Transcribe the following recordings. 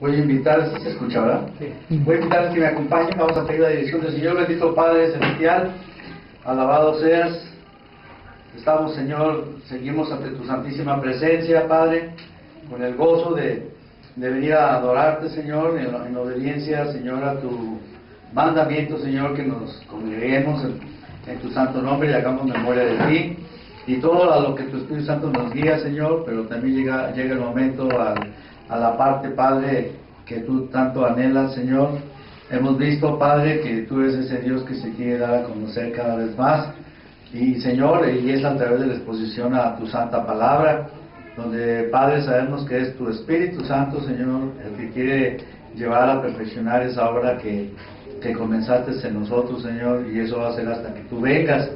Voy a invitarles, ¿sí se escucha, verdad? Sí. Voy a invitarles que me acompañen, vamos a pedir la dirección del Señor. Bendito Padre Celestial, alabado seas. Estamos, Señor, seguimos ante tu santísima presencia, Padre, con el gozo de venir a adorarte, Señor, en obediencia, Señor, a tu mandamiento, Señor, que nos congreguemos en tu santo nombre y hagamos memoria de ti. Y todo a lo que tu Espíritu Santo nos guía, Señor, pero también llega el momento a la parte, Padre, que tú tanto anhelas, Señor. Hemos visto, Padre, que tú eres ese Dios que se quiere dar a conocer cada vez más. Y, Señor, y es a través de la exposición a tu santa palabra, donde, Padre, sabemos que es tu Espíritu Santo, Señor, el que quiere llevar a perfeccionar esa obra que comenzaste en nosotros, Señor, y eso va a ser hasta que tú vengas.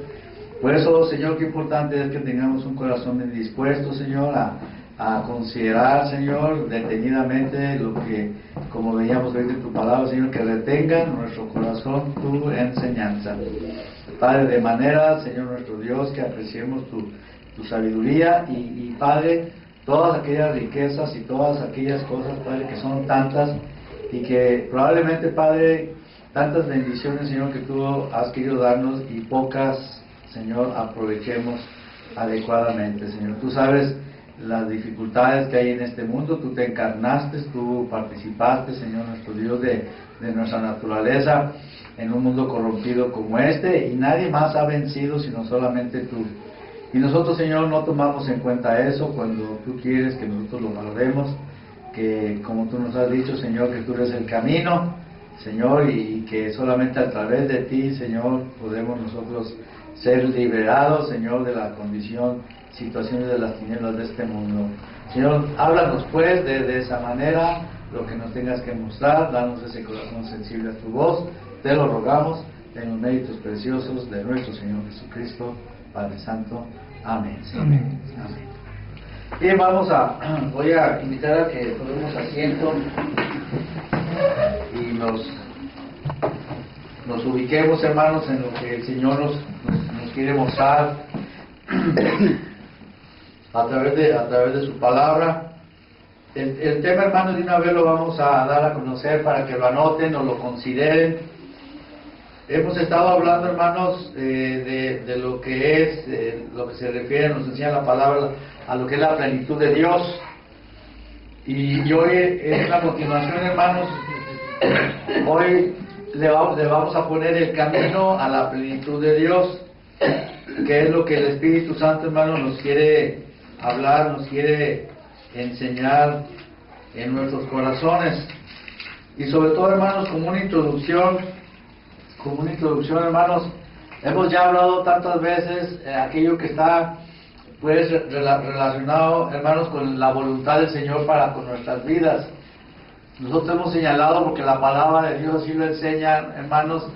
Por eso, Señor, qué importante es que tengamos un corazón dispuesto, Señor, a considerar, Señor, detenidamente lo que, como veíamos hoy de tu palabra, Señor, que retenga en nuestro corazón tu enseñanza. Padre, de manera, Señor nuestro Dios, que apreciemos tu sabiduría y, Padre, todas aquellas riquezas y todas aquellas cosas, Padre, que son tantas y que probablemente, Padre, tantas bendiciones, Señor, que tú has querido darnos y pocas, Señor, aprovechemos adecuadamente, Señor. Tú sabes las dificultades que hay en este mundo, tú te encarnaste, tú participaste, Señor nuestro Dios, de nuestra naturaleza en un mundo corrompido como este, y nadie más ha vencido sino solamente tú. Y nosotros, Señor, no tomamos en cuenta eso cuando tú quieres que nosotros lo valoremos, que como tú nos has dicho, Señor, que tú eres el camino, Señor, y que solamente a través de ti, Señor, podemos nosotros ser liberados, Señor, de la condición, situaciones de las tinieblas de este mundo. Señor, háblanos pues de esa manera, lo que nos tengas que mostrar, danos ese corazón sensible a tu voz, te lo rogamos en los méritos preciosos de nuestro Señor Jesucristo, Padre Santo. Amén. Amén. Amén. Bien, voy a invitar a que tomemos asiento y nos ubiquemos, hermanos, en lo que el Señor nos quiere mostrar a través de su palabra. El tema, hermanos, de una vez lo vamos a dar a conocer para que lo anoten o lo consideren. Hemos estado hablando, hermanos, de lo que es, lo que se refiere, nos enseña la palabra, a lo que es la plenitud de Dios. Y hoy, en la continuación, hermanos, hoy le vamos a poner el camino a la plenitud de Dios, que es lo que el Espíritu Santo, hermanos, nos quiere hablar, nos quiere enseñar en nuestros corazones. Y sobre todo, hermanos, como una introducción, hermanos, hemos ya hablado tantas veces aquello que está pues relacionado, hermanos, con la voluntad del Señor para con nuestras vidas. Nosotros hemos señalado, porque la palabra de Dios así lo enseña, hermanos,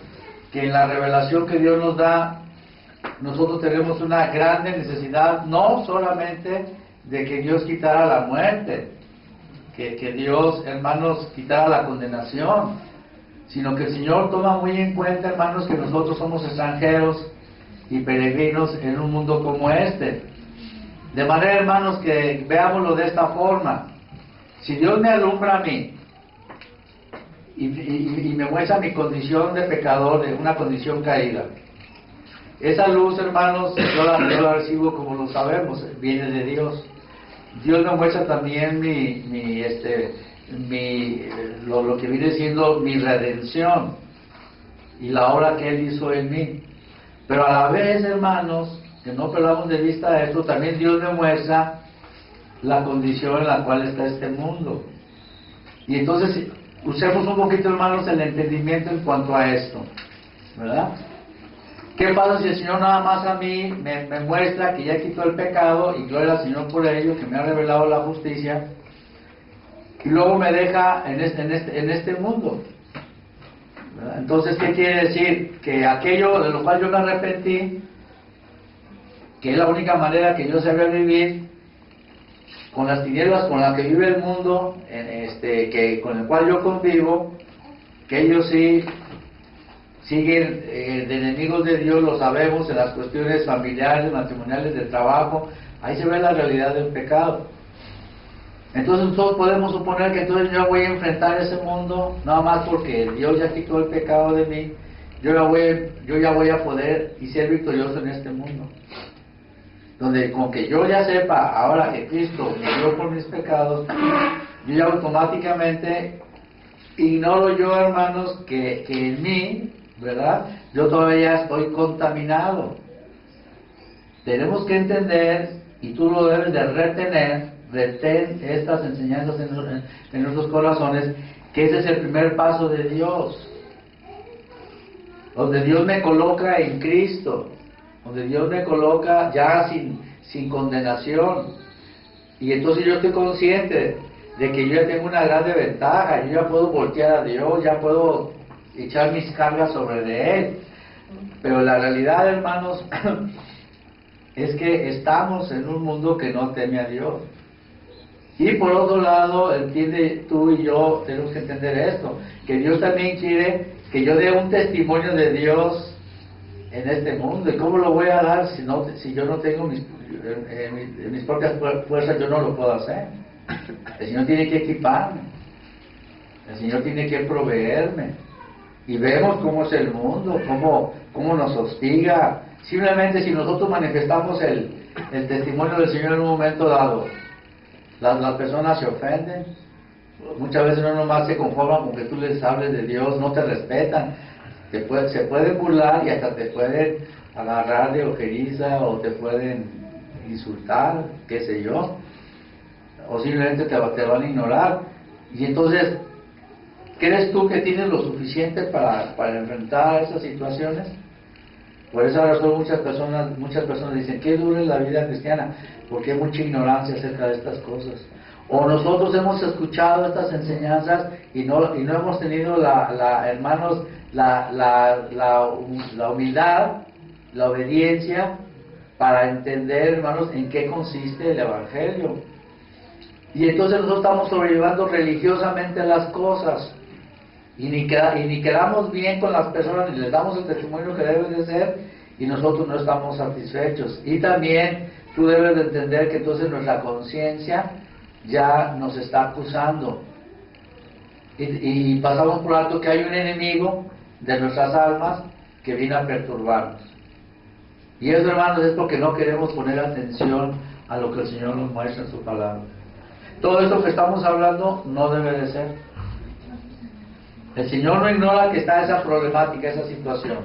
que en la revelación que Dios nos da, nosotros tenemos una grande necesidad, no solamente de que Dios quitara la muerte, que Dios, hermanos, quitara la condenación, sino que el Señor toma muy en cuenta, hermanos, que nosotros somos extranjeros y peregrinos en un mundo como este. De manera, hermanos, que veámoslo de esta forma. Si Dios me alumbra a mí y me muestra mi condición de pecador, de una condición caída, esa luz, hermanos, yo la recibo, como lo sabemos, viene de Dios. Dios me muestra también lo que viene siendo mi redención y la obra que Él hizo en mí. Pero a la vez, hermanos, que no perdamos de vista esto, también Dios me muestra la condición en la cual está este mundo. Y entonces, usemos un poquito, hermanos, el entendimiento en cuanto a esto, ¿verdad? ¿Qué pasa si el Señor nada más a mí me muestra que ya quitó el pecado, y gloria al Señor por ello, que me ha revelado la justicia, y luego me deja en este mundo? ¿Verdad? Entonces, ¿qué quiere decir? Que aquello de lo cual yo me arrepentí, que es la única manera que yo sabía vivir, con las tinieblas con las que vive el mundo, con el cual yo convivo, que ellos sí siguen de enemigos de Dios, lo sabemos, en las cuestiones familiares, matrimoniales, del trabajo, ahí se ve la realidad del pecado. Entonces nosotros podemos suponer que entonces yo voy a enfrentar ese mundo, nada más porque Dios ya quitó el pecado de mí, yo ya voy a poder y ser victorioso en este mundo. Donde con que yo ya sepa ahora que Cristo murió por mis pecados, yo ya automáticamente ignoro yo, hermanos, que en mí, ¿verdad? Yo todavía estoy contaminado. Tenemos que entender, y tú lo debes de retén estas enseñanzas en nuestros corazones, que ese es el primer paso de Dios. Donde Dios me coloca en Cristo, donde Dios me coloca ya sin condenación. Y entonces yo estoy consciente de que yo ya tengo una gran ventaja, yo ya puedo voltear a Dios, ya puedo echar mis cargas sobre de Él. Pero la realidad, hermanos, es que estamos en un mundo que no teme a Dios. Y por otro lado, entiende, tú y yo tenemos que entender esto, que Dios también quiere que yo dé un testimonio de Dios en este mundo. ¿Y cómo lo voy a dar si yo no tengo mis propias fuerzas? Yo no lo puedo hacer. El Señor tiene que equiparme, el Señor tiene que proveerme. Y vemos cómo es el mundo, cómo nos hostiga. Simplemente si nosotros manifestamos el testimonio del Señor en un momento dado, las personas se ofenden. Muchas veces no nomás se conforman con que tú les hables de Dios, no te respetan. Se pueden burlar y hasta te pueden agarrar de ojeriza o te pueden insultar, qué sé yo. O simplemente te van a ignorar. Y entonces, ¿crees tú que tienes lo suficiente para enfrentar esas situaciones? Por esa razón muchas personas dicen, qué dura es la vida cristiana, porque hay mucha ignorancia acerca de estas cosas. O nosotros hemos escuchado estas enseñanzas y no hemos tenido hermanos, la humildad, la obediencia, para entender, hermanos, en qué consiste el Evangelio. Y entonces nosotros estamos sobrellevando religiosamente las cosas. Y ni quedamos bien con las personas, ni les damos el testimonio que debe de ser, y nosotros no estamos satisfechos. Y también tú debes de entender que entonces nuestra conciencia ya nos está acusando. Y pasamos por alto que hay un enemigo de nuestras almas que viene a perturbarnos. Y eso, hermanos, es porque no queremos poner atención a lo que el Señor nos muestra en su palabra. Todo esto que estamos hablando no debe de ser. El Señor no ignora que está esa problemática, esa situación,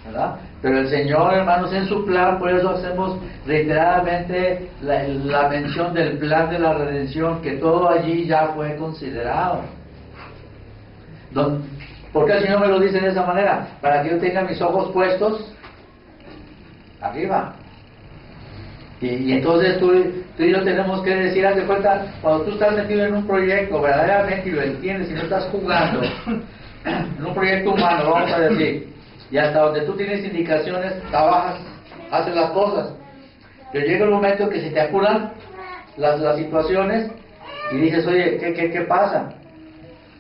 ¿verdad? Pero el Señor, hermanos, en su plan, por eso hacemos reiteradamente la mención del plan de la redención, que todo allí ya fue considerado. ¿Por qué el Señor me lo dice de esa manera? Para que yo tenga mis ojos puestos arriba. Y entonces tú y yo tenemos que decir, haz de cuenta, cuando tú estás metido en un proyecto verdaderamente y lo entiendes y no estás jugando en un proyecto humano, vamos a decir, y hasta donde tú tienes indicaciones, trabajas, haces las cosas, pero llega el momento que se te apuran las situaciones y dices, oye, ¿qué pasa?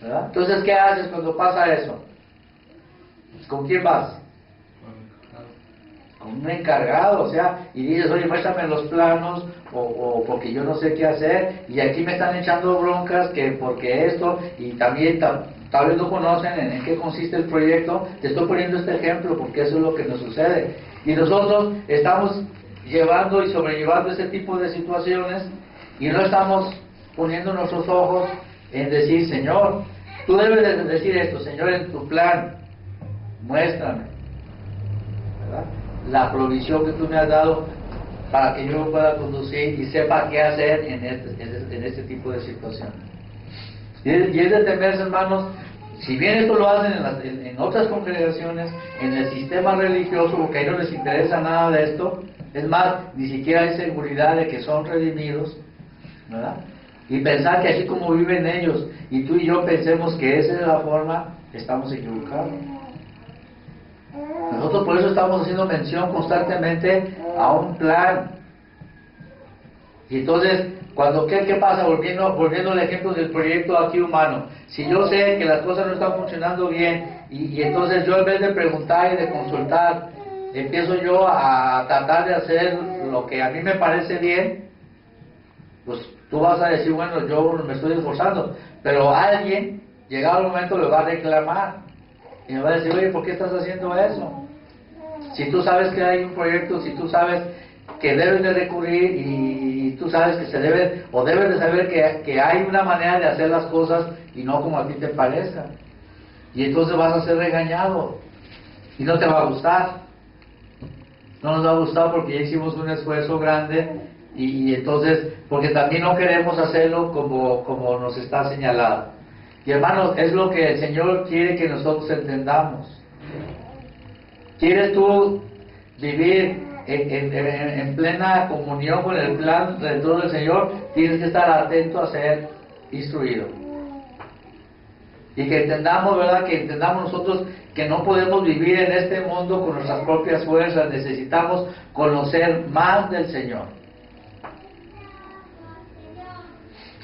¿Verdad? Entonces, ¿qué haces cuando pasa eso? ¿Con quién vas? Con un encargado, o sea, y dices, oye, muéstrame los planos, o porque yo no sé qué hacer, y aquí me están echando broncas, que porque esto, y también tal vez no conocen en qué consiste el proyecto. Te estoy poniendo este ejemplo porque eso es lo que nos sucede. Y nosotros estamos llevando y sobrellevando ese tipo de situaciones, y no estamos poniendo nuestros ojos en decir, Señor, tú debes de decir esto, Señor, en tu plan, muéstrame, ¿verdad?, la provisión que tú me has dado para que yo pueda conducir y sepa qué hacer en este tipo de situaciones. Y es de temerse, hermanos, si bien esto lo hacen en otras congregaciones, en el sistema religioso, porque a ellos no les interesa nada de esto, es más, ni siquiera hay seguridad de que son redimidos, ¿verdad? Y pensar que así como viven ellos, y tú y yo pensemos que esa es la forma, estamos equivocados. Nosotros por eso estamos haciendo mención constantemente a un plan. Y entonces, ¿qué pasa? Volviendo al ejemplo del proyecto aquí humano. Si yo sé que las cosas no están funcionando bien, y entonces yo en vez de preguntar y de consultar, empiezo yo a tratar de hacer lo que a mí me parece bien, pues tú vas a decir, bueno, yo me estoy esforzando, pero alguien, llegado el momento, le va a reclamar y me va a decir, oye, ¿por qué estás haciendo eso? Si tú sabes que hay un proyecto, si tú sabes que debes de recurrir y tú sabes que se debe, o debes de saber que hay una manera de hacer las cosas y no como a ti te parezca. Y entonces vas a ser regañado y no te va a gustar. No nos va a gustar porque ya hicimos un esfuerzo grande y entonces, porque también no queremos hacerlo como nos está señalado. Y hermanos, es lo que el Señor quiere que nosotros entendamos. ¿Quieres tú vivir en plena comunión con el plan del trono del Señor? Tienes que estar atento a ser instruido. Y que entendamos, ¿verdad? Que entendamos nosotros que no podemos vivir en este mundo con nuestras propias fuerzas. Necesitamos conocer más del Señor.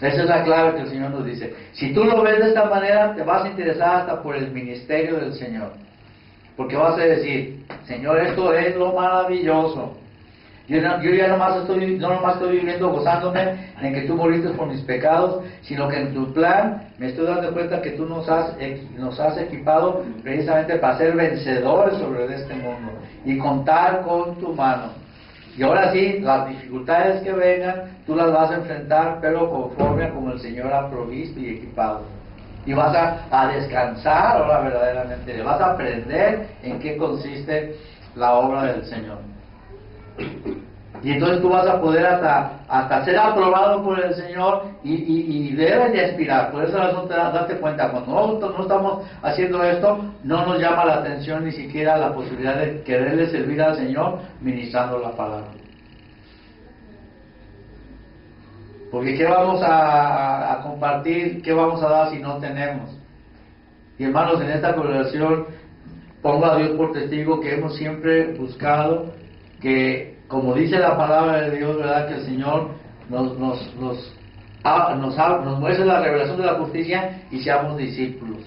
Esa es la clave que el Señor nos dice. Si tú lo ves de esta manera, te vas a interesar hasta por el ministerio del Señor. Porque vas a decir, Señor, esto es lo maravilloso. Yo ya no nomás estoy viviendo gozándome en que tú moriste por mis pecados, sino que en tu plan me estoy dando cuenta que tú nos has equipado precisamente para ser vencedores sobre este mundo y contar con tu mano. Y ahora sí, las dificultades que vengan, tú las vas a enfrentar, pero conforme a como el Señor ha provisto y equipado. Y vas a descansar ahora verdaderamente, vas a aprender en qué consiste la obra del Señor. Y entonces tú vas a poder hasta ser aprobado por el Señor y debes de aspirar. Por esa razón date cuenta, cuando no estamos haciendo esto, no nos llama la atención ni siquiera la posibilidad de quererle servir al Señor ministrando la palabra. Porque ¿qué vamos a compartir? ¿Qué vamos a dar si no tenemos? Y hermanos, en esta congregación pongo a Dios por testigo que hemos siempre buscado que, como dice la palabra de Dios, ¿verdad? Que el Señor nos muestre la revelación de la justicia y seamos discípulos.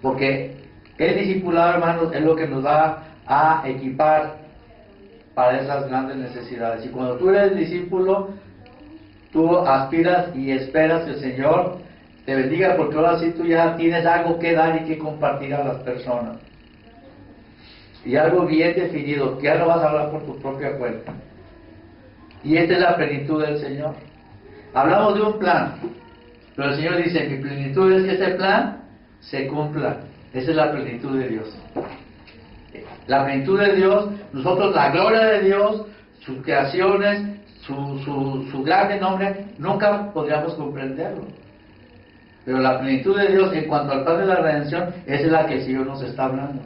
Porque el discipulado, hermanos, es lo que nos va a equipar para esas grandes necesidades. Y cuando tú eres discípulo, tú aspiras y esperas que el Señor te bendiga, porque ahora sí tú ya tienes algo que dar y que compartir a las personas. Y algo bien definido, que ya no vas a hablar por tu propia cuenta. Y esta es la plenitud del Señor. Hablamos de un plan, pero el Señor dice, mi plenitud es que ese plan se cumpla. Esa es la plenitud de Dios. La plenitud de Dios, nosotros la gloria de Dios, sus creaciones, su grande nombre, nunca podríamos comprenderlo. Pero la plenitud de Dios en cuanto al plan de la redención, esa es la que el Señor nos está hablando.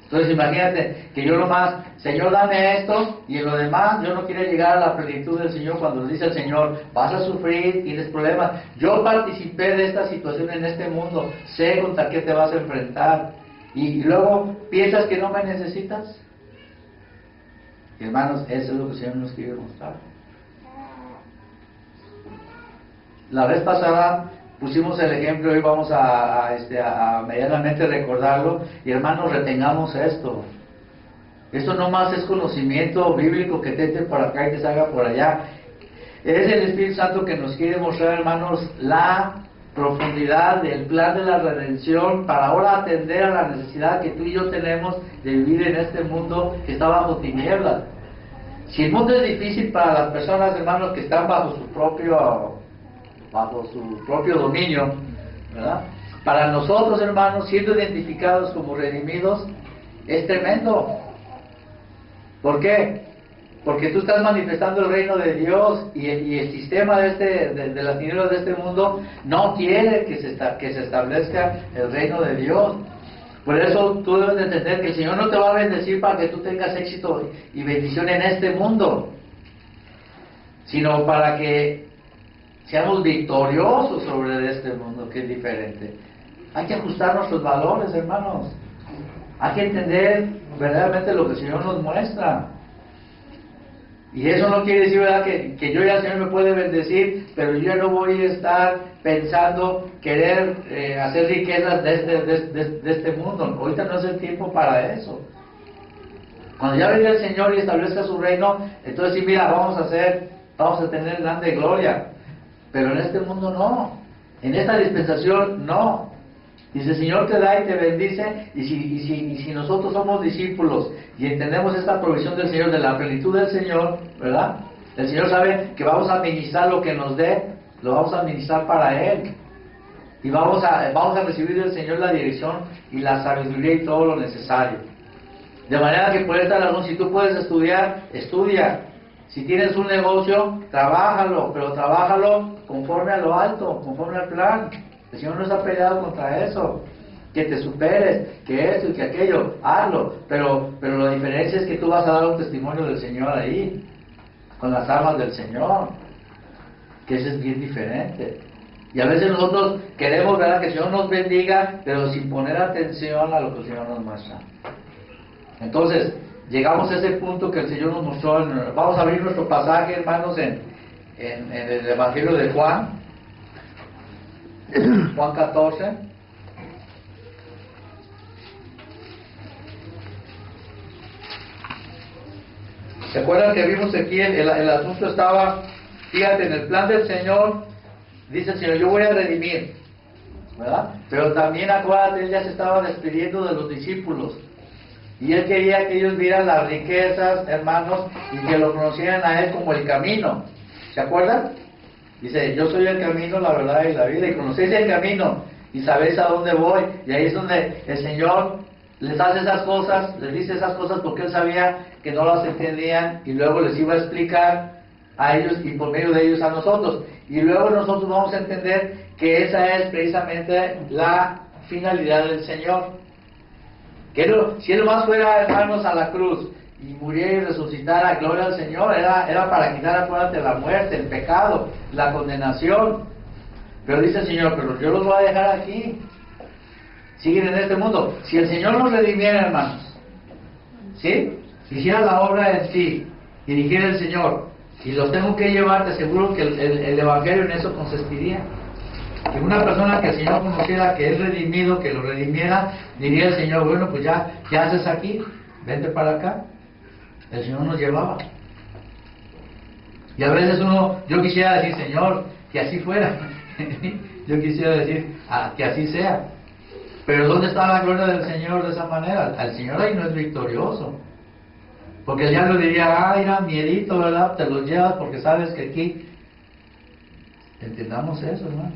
Entonces imagínate que yo nomás, Señor, dame esto, y en lo demás yo no quiero llegar a la plenitud del Señor cuando nos dice el Señor, vas a sufrir, tienes problemas. Yo participé de esta situación en este mundo, sé contra qué te vas a enfrentar. Y luego piensas que no me necesitas. Y hermanos, eso es lo que el Señor nos quiere mostrar. La vez pasada pusimos el ejemplo, hoy vamos a medianamente recordarlo, y hermanos, retengamos esto. Esto no más es conocimiento bíblico que te entre por acá y te salga por allá. Es el Espíritu Santo que nos quiere mostrar, hermanos, la profundidad del plan de la redención para ahora atender a la necesidad que tú y yo tenemos de vivir en este mundo que está bajo tinieblas. Si el mundo es difícil para las personas, hermanos, que están bajo su propio dominio, ¿verdad? Para nosotros, hermanos, siendo identificados como redimidos, es tremendo. ¿Por qué? Porque tú estás manifestando el reino de Dios y el sistema de las tinieblas de este mundo no quiere que se establezca el reino de Dios. Por eso tú debes de entender que el Señor no te va a bendecir para que tú tengas éxito y bendición en este mundo, sino para que seamos victoriosos sobre este mundo que es diferente. Hay que ajustar nuestros valores, hermanos. Hay que entender verdaderamente lo que el Señor nos muestra. Y eso no quiere decir, ¿verdad?, que yo ya el Señor me puede bendecir, pero yo ya no voy a estar pensando querer hacer riquezas de este mundo. Ahorita no es el tiempo para eso. Cuando ya venga el Señor y establezca su reino, entonces sí, mira, vamos a hacer vamos a tener grande gloria. Pero en este mundo no. En esta dispensación no. Dice, el Señor te da y te bendice, y si nosotros somos discípulos y entendemos esta provisión del Señor, de la plenitud del Señor, ¿verdad? El Señor sabe que vamos a administrar lo que nos dé, lo vamos a administrar para Él. Y vamos a recibir del Señor la dirección y la sabiduría y todo lo necesario. De manera que por esta razón, si tú puedes estudiar, estudia. Si tienes un negocio, trabájalo, pero trabájalo conforme a lo alto, conforme al plan. El Señor no está peleado contra eso. Que te superes, que esto y que aquello, hazlo. Pero la diferencia es que tú vas a dar un testimonio del Señor ahí, con las armas del Señor. Que eso es bien diferente. Y a veces nosotros queremos, ¿verdad?, que el Señor nos bendiga, pero sin poner atención a lo que el Señor nos muestra. Entonces, llegamos a ese punto que el Señor nos mostró. Vamos a abrir nuestro pasaje, hermanos, en el Evangelio de Juan. Juan 14. ¿Se acuerdan que vimos aquí el asunto estaba, fíjate, en el plan del Señor, dice el Señor, yo voy a redimir, ¿verdad? Pero también acuérdate, Él ya se estaba despidiendo de los discípulos. Y Él quería que ellos vieran las riquezas, hermanos, y que lo conocieran a Él como el camino. ¿Se acuerdan? Dice, yo soy el camino, la verdad y la vida, y conocéis el camino, y sabéis a dónde voy. Y ahí es donde el Señor les hace esas cosas, les dice esas cosas porque Él sabía que no las entendían, y luego les iba a explicar a ellos, y por medio de ellos a nosotros. Y luego nosotros vamos a entender que esa es precisamente la finalidad del Señor. Que si Él más fuera, hermanos, a la cruz, y muriera y resucitara, gloria al Señor, era para quitar acuérdate la muerte, el pecado, la condenación. Pero dice el Señor, pero yo los voy a dejar aquí. Siguen en este mundo. Si el Señor nos redimiera, hermanos, ¿sí? Hiciera la obra en sí, y dijera el Señor, y los tengo que llevar, te aseguro que el Evangelio en eso consistiría. Que una persona que el Señor conociera, que es redimido, que lo redimiera, diría el Señor, bueno, pues ya, ¿qué haces aquí? Vente para acá. El Señor nos llevaba. Y a veces yo quisiera decir, Señor, que así fuera. Yo quisiera decir, que así sea. Pero ¿dónde está la gloria del Señor de esa manera? Al Señor ahí no es victorioso. Porque el diablo diría, mira, miedito, ¿verdad? Te los llevas porque sabes que aquí... Entendamos eso, hermano.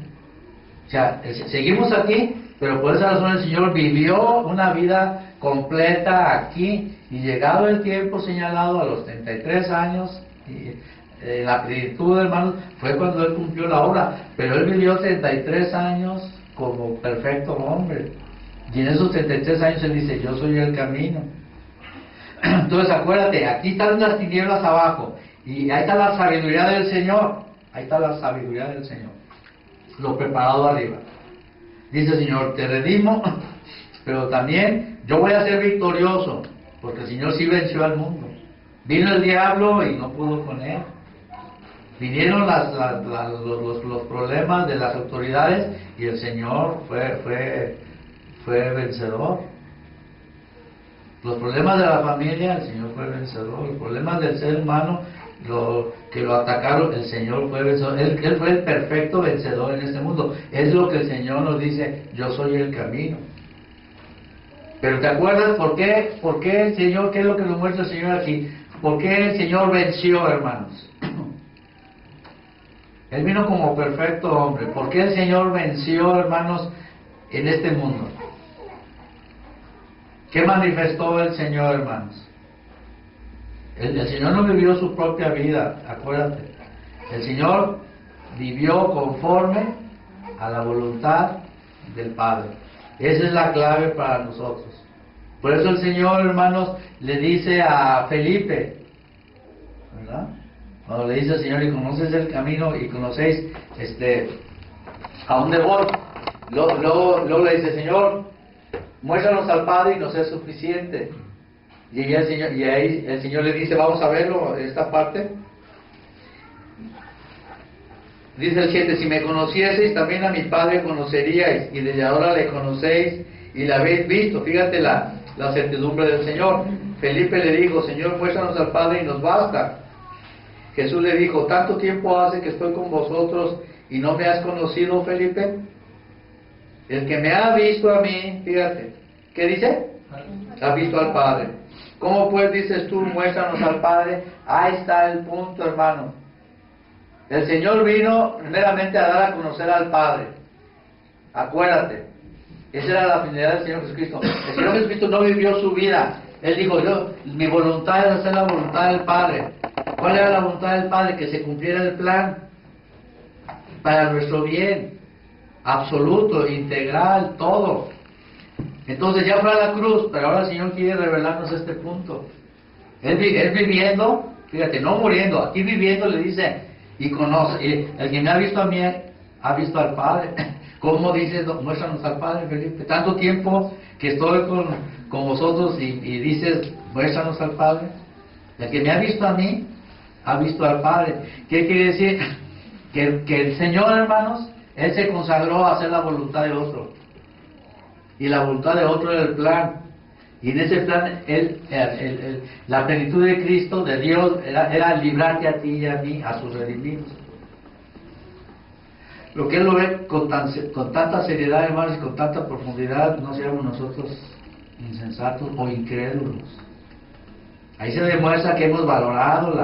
O sea, seguimos aquí, pero por esa razón el Señor vivió una vida completa aquí, y llegado el tiempo señalado a los 33 años, y la plenitud, hermanos, fue cuando Él cumplió la obra. Pero Él vivió 33 años como perfecto hombre, y en esos 33 años Él dice, yo soy el camino. Entonces acuérdate, aquí están las tinieblas abajo, y ahí está la sabiduría del Señor. Ahí está la sabiduría del Señor, lo preparado arriba. Dice el Señor, te redimo, pero también yo voy a ser victorioso, porque el Señor sí venció al mundo. Vino el diablo y no pudo con él. Vinieron los problemas de las autoridades, y el Señor fue vencedor. Los problemas de la familia, el Señor fue vencedor. Los problemas del ser humano, que lo atacaron, el Señor fue vencedor. Él fue el perfecto vencedor en este mundo. Es lo que el Señor nos dice, yo soy el camino. Pero ¿te acuerdas por qué el Señor, qué es lo que nos muestra el Señor aquí? ¿Por qué el Señor venció, hermanos? Él vino como perfecto hombre. ¿Por qué el Señor venció, hermanos, en este mundo? ¿Qué manifestó el Señor, hermanos? El Señor no vivió su propia vida, acuérdate. El Señor vivió conforme a la voluntad del Padre. Esa es la clave para nosotros. Por eso el Señor, hermanos, le dice a Felipe, ¿verdad? Cuando le dice al Señor, y conoces el camino y conocéis a dónde voy. Luego le dice, Señor, muéstranos al Padre y nos es suficiente. Y ahí el Señor le dice, vamos a verlo, esta parte. Dice el 7, si me conocieseis, también a mi Padre conoceríais, y desde ahora le conocéis y le habéis visto. Fíjate la certidumbre del Señor. Felipe le dijo, Señor, muéstranos al Padre y nos basta. Jesús le dijo, ¿tanto tiempo hace que estoy con vosotros y no me has conocido, Felipe? El que me ha visto a mí, fíjate, ¿qué dice? Ha visto al Padre. ¿Cómo pues dices tú, muéstranos al Padre? Ahí está el punto, hermano. El Señor vino primeramente a dar a conocer al Padre. Acuérdate, esa era la finalidad del Señor Jesucristo. El Señor Jesucristo no vivió su vida. Él dijo, mi voluntad es hacer la voluntad del Padre. ¿Cuál era la voluntad del Padre? Que se cumpliera el plan para nuestro bien, absoluto, integral, todo. Entonces ya fue a la cruz, pero ahora el Señor quiere revelarnos este punto. Él viviendo, fíjate, no muriendo, aquí viviendo le dice, y conoce, el que me ha visto a mí, ha visto al Padre. ¿Cómo dices, muéstranos al Padre, Felipe? Tanto tiempo que estoy con vosotros y dices, muéstranos al Padre. El que me ha visto a mí, ha visto al Padre. ¿Qué quiere decir? Que el Señor, hermanos, Él se consagró a hacer la voluntad de otro. Y la voluntad de otro era el plan. Y en ese plan, la plenitud de Cristo, de Dios, era librarte a ti y a mí, a sus redimidos. Lo que Él lo ve con tanta seriedad, hermanos, y con tanta profundidad, no seamos nosotros insensatos o incrédulos. Ahí se demuestra que hemos valorado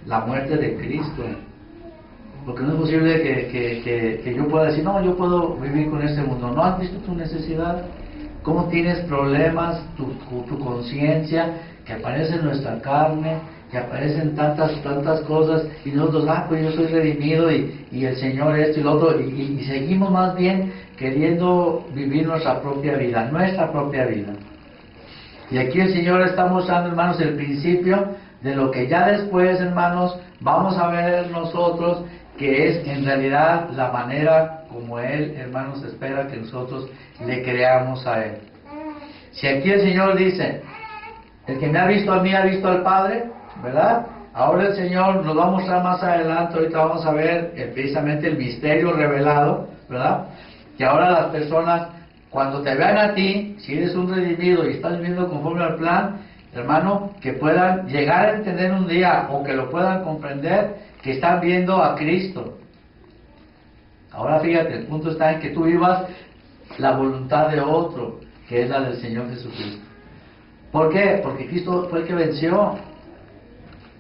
la muerte de Cristo. Porque no es posible que yo pueda decir, no, yo puedo vivir con este mundo. ¿No has visto tu necesidad? ¿Cómo tienes problemas, tu conciencia, que aparece en nuestra carne, que aparecen tantas cosas, y nosotros, pues yo soy redimido, y el Señor esto y lo otro, y seguimos más bien queriendo vivir nuestra propia vida. Y aquí el Señor está mostrando, hermanos, el principio de lo que ya después, hermanos, vamos a ver nosotros, que es en realidad la manera como Él, hermanos, espera que nosotros le creamos a Él. Si aquí el Señor dice, el que me ha visto a mí, ha visto al Padre, ¿verdad? Ahora el Señor nos va a mostrar más adelante, ahorita vamos a ver precisamente el misterio revelado, ¿verdad? Que ahora las personas, cuando te vean a ti, si eres un redimido y estás viviendo conforme al plan, hermano, que puedan llegar a entender un día, o que lo puedan comprender, que están viendo a Cristo. Ahora fíjate, el punto está en que tú vivas la voluntad de otro, que es la del Señor Jesucristo. ¿Por qué? Porque Cristo fue el que venció.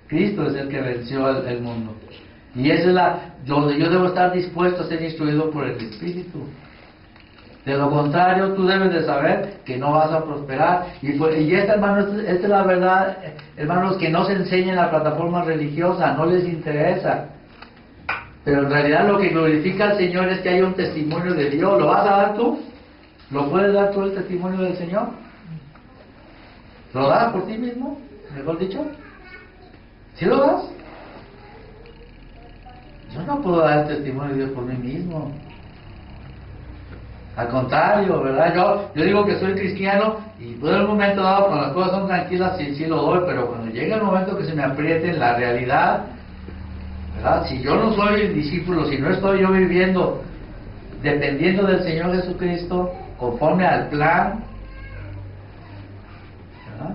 Cristo es el que venció el mundo. Y esa es donde yo debo estar dispuesto a ser instruido por el Espíritu. De lo contrario, tú debes de saber que no vas a prosperar. Y esta, hermanos, esta es la verdad, hermanos, que no se enseña en la plataforma religiosa, no les interesa. Pero en realidad lo que glorifica al Señor es que hay un testimonio de Dios. ¿Lo vas a dar tú? ¿Lo puedes dar tú el testimonio del Señor? ¿Lo das por ti mismo? Mejor dicho. ¿Sí lo das? Yo no puedo dar el testimonio de Dios por mí mismo. Al contrario, ¿verdad? Yo digo que soy cristiano y por el momento dado, cuando las cosas son tranquilas, sí lo doy, pero cuando llega el momento que se me apriete en la realidad, ¿verdad? Si yo no soy el discípulo, si no estoy yo viviendo dependiendo del Señor Jesucristo, conforme al plan, ¿verdad?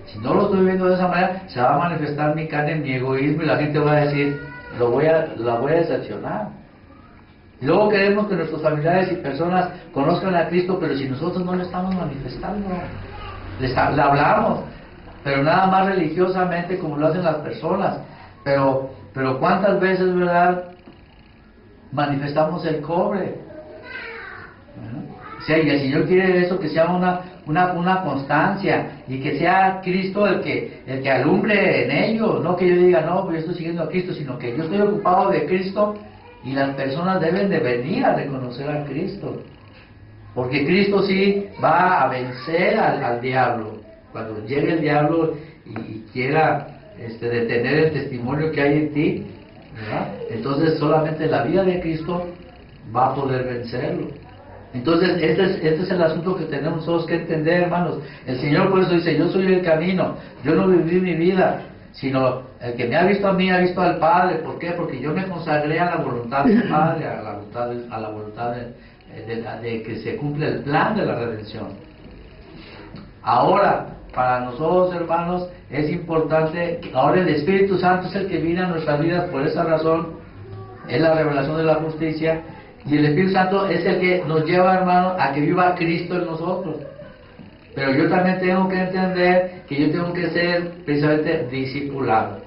Si no lo estoy viviendo de esa manera, se va a manifestar mi carne, mi egoísmo, y la gente va a decir, la voy a decepcionar. Y luego queremos que nuestros familiares y personas conozcan a Cristo, pero si nosotros no lo estamos manifestando, le hablamos, pero nada más religiosamente como lo hacen las personas. Pero ¿cuántas veces, verdad, manifestamos el cobre? Sí, y el Señor quiere eso, que sea una constancia, y que sea Cristo el que alumbre en ello, no que yo diga, no, pues yo estoy siguiendo a Cristo, sino que yo estoy ocupado de Cristo, y las personas deben de venir a reconocer a Cristo, porque Cristo sí va a vencer al diablo. Cuando llegue el diablo y quiera detener el testimonio que hay en ti, ¿verdad? Entonces solamente la vida de Cristo va a poder vencerlo. Entonces este es el asunto que tenemos todos que entender, hermanos. El Señor por eso dice, yo soy el camino, yo no viví mi vida, sino el que me ha visto a mí ha visto al Padre. ¿Por qué? Porque yo me consagré a la voluntad del Padre, a la voluntad de que se cumpla el plan de la redención. Ahora, para nosotros, hermanos, es importante. Ahora el Espíritu Santo es el que viene a nuestras vidas, por esa razón es la revelación de la justicia, y el Espíritu Santo es el que nos lleva, hermanos, a que viva Cristo en nosotros. Pero yo también tengo que entender que yo tengo que ser precisamente discipulado,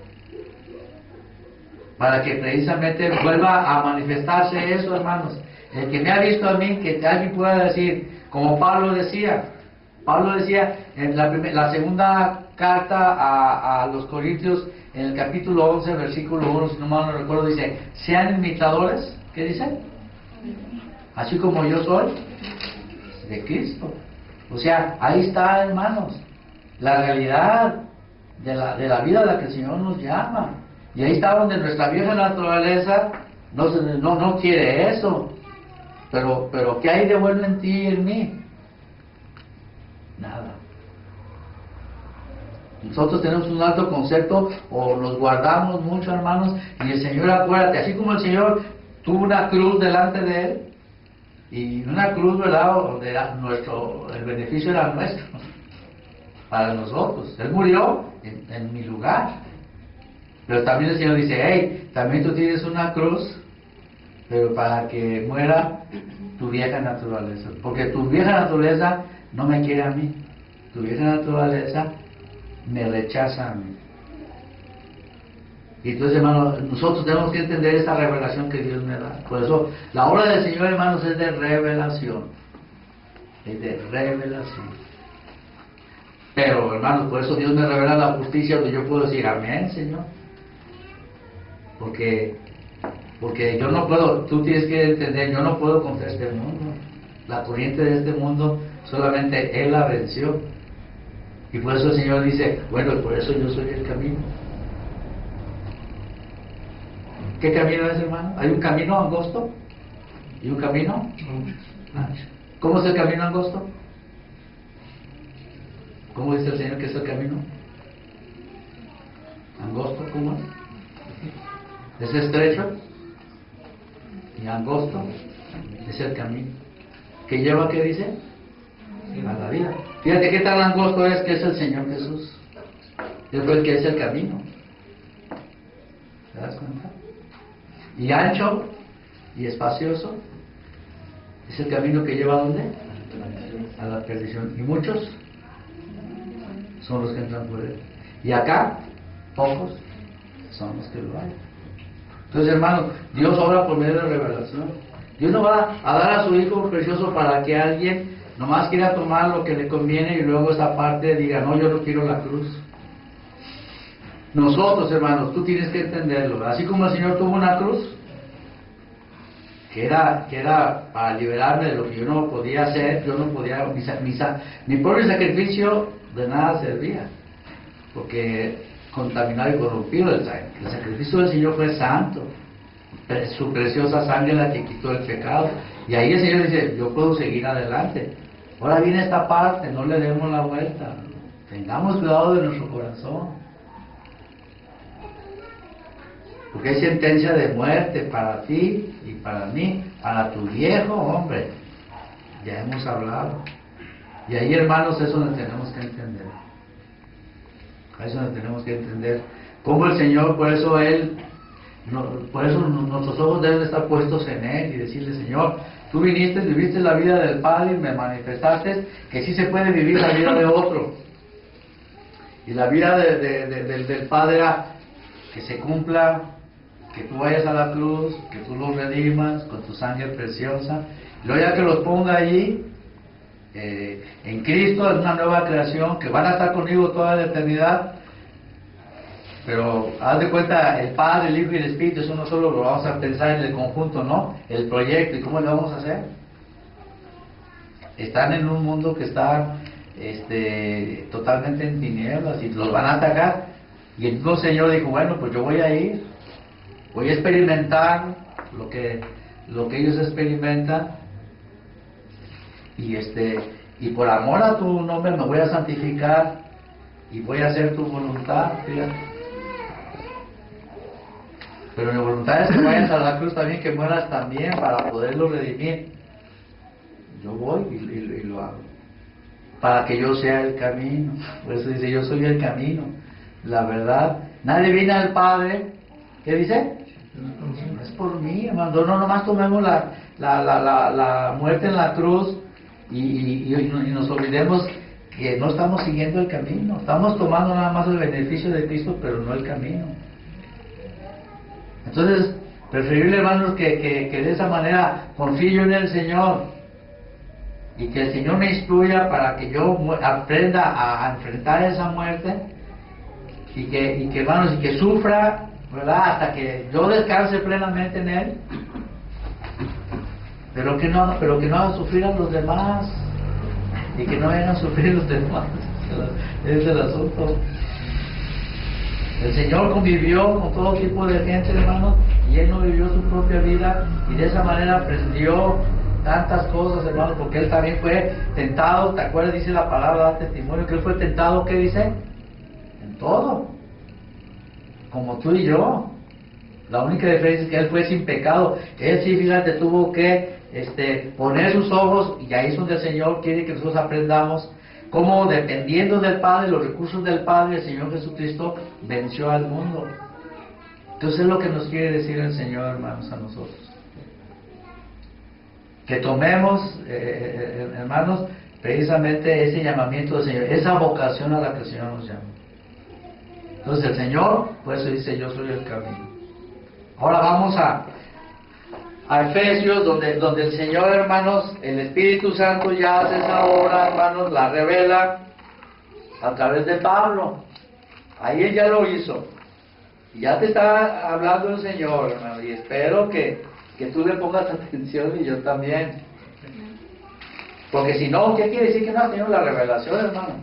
para que precisamente vuelva a manifestarse eso, hermanos. El que me ha visto a mí, que alguien pueda decir, como Pablo decía en la segunda carta a los Corintios, en el capítulo 11, versículo 1, si no mal no recuerdo, dice, sean imitadores, ¿qué dice? Así como yo soy de Cristo. O sea, ahí está, hermanos, la realidad de la vida a la que el Señor nos llama. Y ahí está donde nuestra vieja naturaleza no quiere eso. Pero ¿qué hay de bueno en ti y en mí? Nada. Nosotros tenemos un alto concepto, o nos guardamos mucho, hermanos, y el Señor, acuérdate, así como el Señor tuvo una cruz delante de Él, y una cruz, ¿verdad?, donde el beneficio era nuestro, para nosotros. Él murió en mi lugar. Pero también el Señor dice, hey, también tú tienes una cruz, pero para que muera tu vieja naturaleza. Porque tu vieja naturaleza no me quiere a mí. Tu vieja naturaleza me rechaza a mí. Y entonces, hermanos, nosotros tenemos que entender esta revelación que Dios me da. Por eso, la obra del Señor, hermanos, es de revelación. Es de revelación. Pero, hermanos, por eso Dios me revela la justicia, donde yo puedo decir, amén, Señor. Porque yo no puedo, tú tienes que entender, yo no puedo contra este mundo. La corriente de este mundo, solamente Él la venció. Y por eso el Señor dice, bueno, por eso yo soy el camino. ¿Qué camino es, hermano? ¿Hay un camino angosto? ¿Y un camino ancho? ¿Cómo es el camino angosto? ¿Cómo dice el Señor que es el camino angosto? ¿Cómo es? Es estrecho y angosto es el camino que lleva, ¿qué dice? A la vida. Fíjate qué tan angosto es, que es el Señor Jesús. Él fue el que es el camino. ¿Te das cuenta? Y ancho y espacioso es el camino que lleva ¿a dónde? A la perdición. Y muchos son los que entran por él. Y acá, pocos son los que lo hay. Entonces, hermanos, Dios obra por medio de revelación. Dios no va a dar a su Hijo precioso para que alguien nomás quiera tomar lo que le conviene y luego esa parte diga, no, yo no quiero la cruz. Nosotros, hermanos, tú tienes que entenderlo. Así como el Señor tuvo una cruz, que era para liberarme de lo que yo no podía hacer, yo no podía, mi propio sacrificio de nada servía, porque contaminado y corrompido el sacrificio del Señor fue santo, su preciosa sangre la que quitó el pecado, y ahí el Señor dice, yo puedo seguir adelante. Ahora viene esta parte, no le demos la vuelta, tengamos cuidado de nuestro corazón, porque hay sentencia de muerte para ti y para mí, para tu viejo hombre. Ya hemos hablado. Y ahí, hermanos, es donde tenemos que entender. Ahí es donde tenemos que entender cómo el Señor, por eso nuestros ojos deben estar puestos en Él y decirle, Señor, tú viniste, viviste la vida del Padre y me manifestaste que sí se puede vivir la vida de otro. Y la vida del Padre era que se cumpla, que tú vayas a la cruz, que tú los redimas con tu sangre preciosa, y luego ya que los ponga allí, en Cristo, es una nueva creación, que van a estar conmigo toda la eternidad. Pero haz de cuenta, el Padre, el Hijo y el Espíritu, eso no solo lo vamos a pensar en el conjunto, ¿no? El proyecto, ¿y cómo lo vamos a hacer? Están en un mundo que está totalmente en tinieblas y los van a atacar. Y el mismo Señor dijo, bueno, pues yo voy a ir, voy a experimentar lo que ellos experimentan, y por amor a tu nombre me voy a santificar y voy a hacer tu voluntad, fíjate. Pero mi voluntad es que vayas a la cruz también, que mueras también para poderlo redimir. Yo voy y lo hago. para que yo sea el camino. Por eso dice, yo soy el camino, la verdad. Nadie viene al Padre, ¿qué dice? No es por mí, hermano. No nomás tomemos la muerte en la cruz y nos olvidemos que no estamos siguiendo el camino. Estamos tomando nada más el beneficio de Cristo, pero no el camino. Entonces, preferible, hermanos, que de esa manera confío en el Señor y que el Señor me instruya para que yo aprenda a enfrentar esa muerte y que hermanos, y que sufra, ¿verdad?, hasta que yo descanse plenamente en Él, pero que no haga sufrir a los demás y que no vayan a sufrir los demás. Ese es el asunto. El Señor convivió con todo tipo de gente, hermanos, y Él no vivió su propia vida, y de esa manera aprendió tantas cosas, hermanos, porque Él también fue tentado. ¿Te acuerdas? Dice la palabra, da testimonio que Él fue tentado, ¿qué dice? En todo, como tú y yo. La única diferencia es que Él fue sin pecado. Él sí, fíjate, tuvo que poner sus ojos, y ahí es donde el Señor quiere que nosotros aprendamos cómo, dependiendo del Padre, los recursos del Padre, el Señor Jesucristo venció al mundo. Entonces es lo que nos quiere decir el Señor, hermanos, a nosotros. Que tomemos, hermanos, precisamente ese llamamiento del Señor, esa vocación a la que el Señor nos llama. Entonces el Señor, por eso dice, yo soy el camino. Ahora vamos a Efesios, donde el Señor, hermanos, el Espíritu Santo ya hace esa obra, hermanos, la revela a través de Pablo. Ahí Él ya lo hizo. Y ya te está hablando el Señor, hermano, y espero que tú le pongas atención, y yo también. Porque si no, ¿qué quiere decir que no has tenido la revelación, hermano?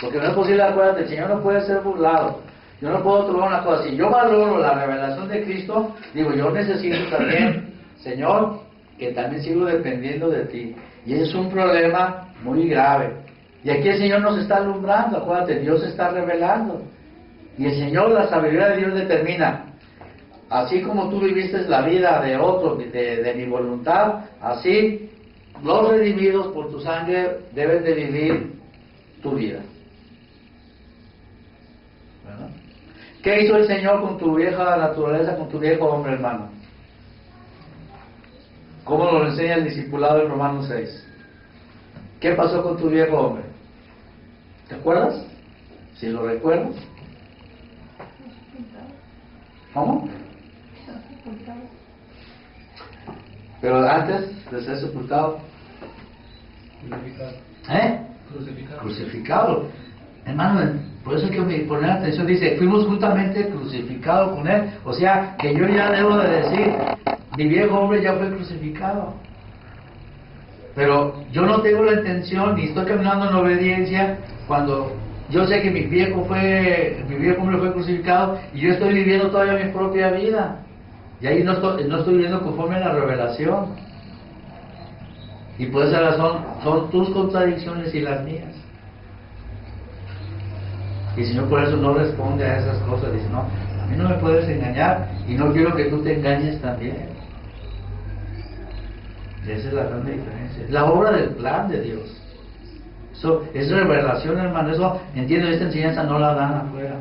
Porque no es posible, acuérdate, el Señor no puede ser burlado. Yo no puedo tomar una cosa. Si yo valoro la revelación de Cristo, digo, yo necesito también, Señor, que también sigo dependiendo de ti. Y ese es un problema muy grave. Y aquí el Señor nos está alumbrando, acuérdate, Dios se está revelando. Y el Señor, la sabiduría de Dios determina, así como tú viviste la vida de otros, de mi voluntad, así los redimidos por tu sangre deben de vivir tu vida. ¿Verdad? ¿Qué hizo el Señor con tu vieja naturaleza, con tu viejo hombre, hermano? ¿Cómo nos lo enseña el discipulado en Romanos 6? ¿Qué pasó con tu viejo hombre? ¿Te acuerdas? Si lo recuerdas. ¿Cómo? Pero antes de ser sepultado. Crucificado. Crucificado. Hermano, por eso hay que poner atención. Dice, fuimos juntamente crucificados con Él. O sea, que yo ya debo de decir, mi viejo hombre ya fue crucificado. Pero yo no tengo la intención, ni estoy caminando en obediencia, cuando yo sé que mi viejo hombre fue crucificado, y yo estoy viviendo todavía mi propia vida. Y ahí no estoy viviendo conforme a la revelación. Y por esa razón son tus contradicciones y las mías. Y el Señor por eso no responde a esas cosas. Dice, no, a mí no me puedes engañar, y no quiero que tú te engañes también. Y esa es la gran diferencia. La obra del plan de Dios. Eso es revelación, hermano. Eso, entiendo, esta enseñanza no la dan afuera.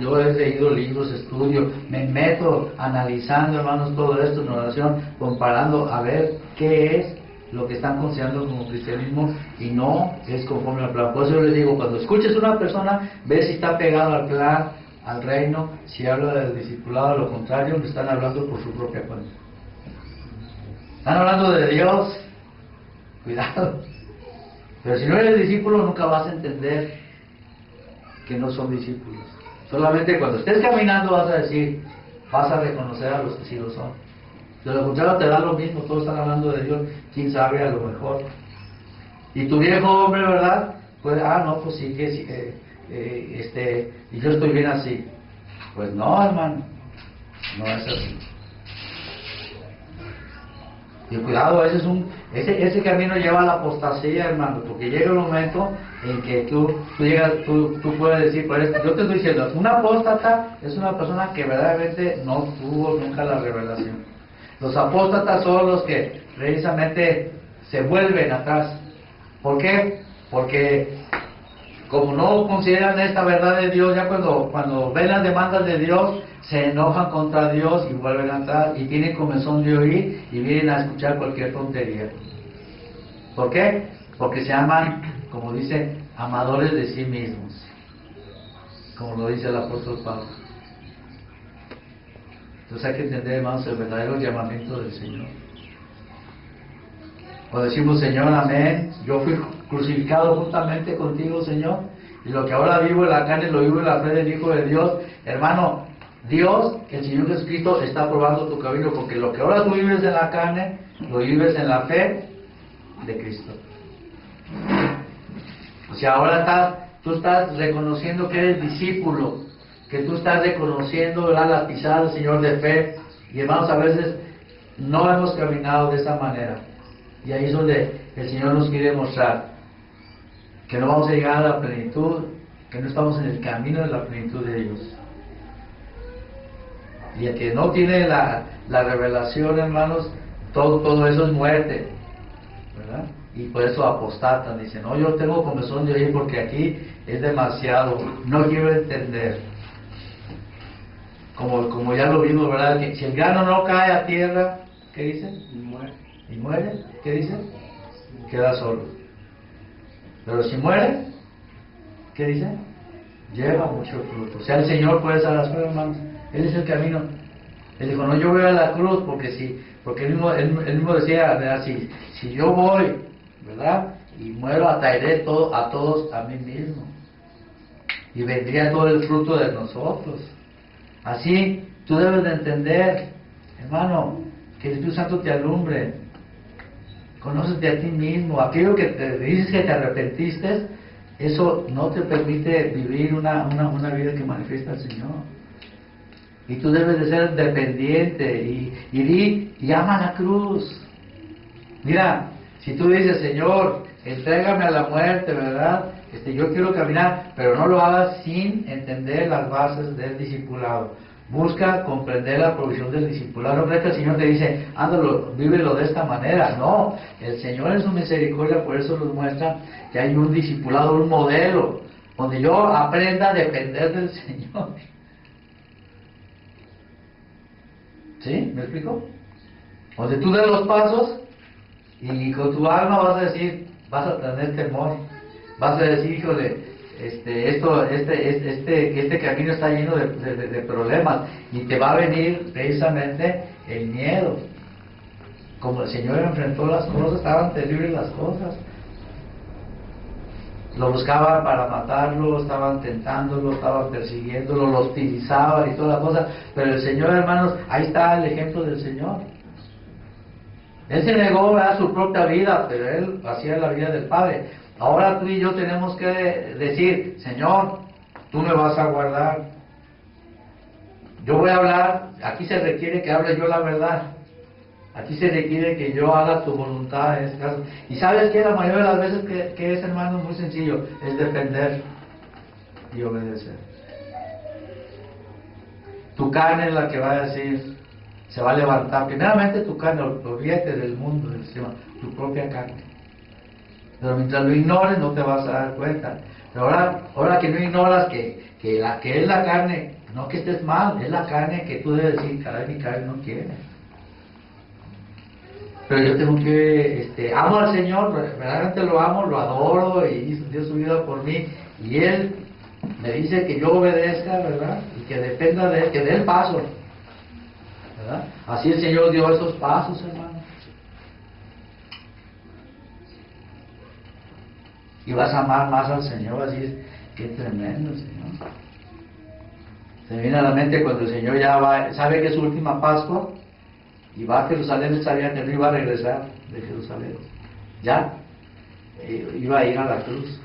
Yo he leído libros, estudio, me meto analizando, hermanos, todo esto en oración, comparando a ver qué es lo que están considerando como cristianismo, y no es conforme al plan. Por eso yo les digo, cuando escuches a una persona, ve si está pegado al plan, al reino. Si habla del discipulado, a lo contrario, me están hablando por su propia cuenta. Están hablando de Dios, cuidado. Pero si no eres discípulo, nunca vas a entender que no son discípulos. Solamente cuando estés caminando vas a decir, vas a reconocer a los que sí lo son. De lo contrario te da lo mismo, todos están hablando de Dios, quién sabe, a lo mejor. Y tu viejo hombre, ¿verdad? Pues, no, pues sí, y yo estoy bien así. Pues no, hermano, no es así. Y cuidado, ese camino lleva a la apostasía, hermano, porque llega un momento en que tú puedes decir, pues, yo te estoy diciendo, un apóstata es una persona que verdaderamente no tuvo nunca la revelación. Los apóstatas son los que precisamente se vuelven atrás, ¿Por qué? Porque como no consideran esta verdad de Dios, ya cuando ven las demandas de Dios, se enojan contra Dios y vuelven atrás y tienen comezón de oír y vienen a escuchar cualquier tontería. ¿Por qué? Porque se aman, como dice, amadores de sí mismos, como lo dice el apóstol Pablo. Entonces hay que entender, hermanos, el verdadero llamamiento del Señor. O decimos, Señor, amén, yo fui crucificado juntamente contigo, Señor, y lo que ahora vivo en la carne lo vivo en la fe del Hijo de Dios. Hermano, Dios, el Señor Jesucristo, está probando tu camino, porque lo que ahora tú vives en la carne, lo vives en la fe de Cristo. O sea, ahora tú estás reconociendo que eres discípulo, que tú estás reconociendo, ¿verdad?, la pisada del Señor de fe. Y hermanos, a veces no hemos caminado de esa manera. Y ahí es donde el Señor nos quiere mostrar que no vamos a llegar a la plenitud, que no estamos en el camino de la plenitud de Dios. Y el que no tiene la revelación, hermanos, todo eso es muerte, ¿verdad? Y por eso apostatan, dicen, no, yo tengo comezón de oír porque aquí es demasiado, no quiero entender. Como ya lo vimos, ¿verdad? Que si el grano no cae a tierra, ¿qué dice? Y muere, ¿qué dice? Queda solo. Pero si muere, ¿qué dice? Lleva mucho fruto. O sea, el Señor puede hacer las cosas, hermanos. Él es el camino. Él dijo, no, yo voy a la cruz porque él mismo decía, ¿verdad? Si yo voy, ¿verdad?, y muero, atraeré a todos a mí mismo. Y vendría todo el fruto de nosotros. Así, tú debes de entender, hermano, que el Espíritu Santo te alumbre. Conócete a ti mismo. Aquello que te dices que te arrepentiste, eso no te permite vivir una vida que manifiesta al Señor. Y tú debes de ser dependiente y ama la cruz. Mira, si tú dices, Señor, entrégame a la muerte, ¿verdad? Yo quiero caminar, pero no lo hagas sin entender las bases del discipulado. Busca comprender la provisión del discipulado. No crees que el Señor te dice, ándalo, vívelo de esta manera. No, el Señor en su misericordia por eso nos muestra que hay un discipulado, un modelo, donde yo aprenda a depender del Señor. ¿Sí? ¿Me explico? Donde tú des los pasos y con tu alma vas a decir, vas a tener temor, vas a decir, híjole, este camino está lleno de problemas, y te va a venir precisamente el miedo. Como el Señor enfrentó las cosas, estaban terribles las cosas. Lo buscaban para matarlo, estaban tentándolo, estaban persiguiéndolo, lo hostilizaban y toda la cosa. Pero el Señor, hermanos, ahí está el ejemplo del Señor. Él se negó a su propia vida, pero Él hacía la vida del Padre. Ahora tú y yo tenemos que decir, Señor, tú me vas a guardar. Yo voy a hablar, aquí se requiere que hable yo la verdad. Aquí se requiere que yo haga tu voluntad en este caso. Y sabes que la mayoría de las veces que es, hermano, muy sencillo, es depender y obedecer. Tu carne es la que va a decir, se va a levantar. Primeramente tu carne, olvídate del mundo, del sistema, tu propia carne. Pero mientras lo ignores no te vas a dar cuenta. Pero ahora que no ignoras que es la carne, no que estés mal, es la carne que tú debes decir, caray, mi carne no quiere. Pero yo tengo que, amo al Señor, verdaderamente lo amo, lo adoro y dio su vida por mí. Y Él me dice que yo obedezca, ¿verdad? Y que dependa de Él, que dé el paso, ¿verdad? Así el Señor dio esos pasos, hermano. Y vas a amar más al Señor, así es, qué tremendo, Señor. Se me viene a la mente cuando el Señor ya va, sabe que es su última Pascua, y va a Jerusalén. Él sabía que no iba a regresar de Jerusalén. Ya, iba a ir a la cruz.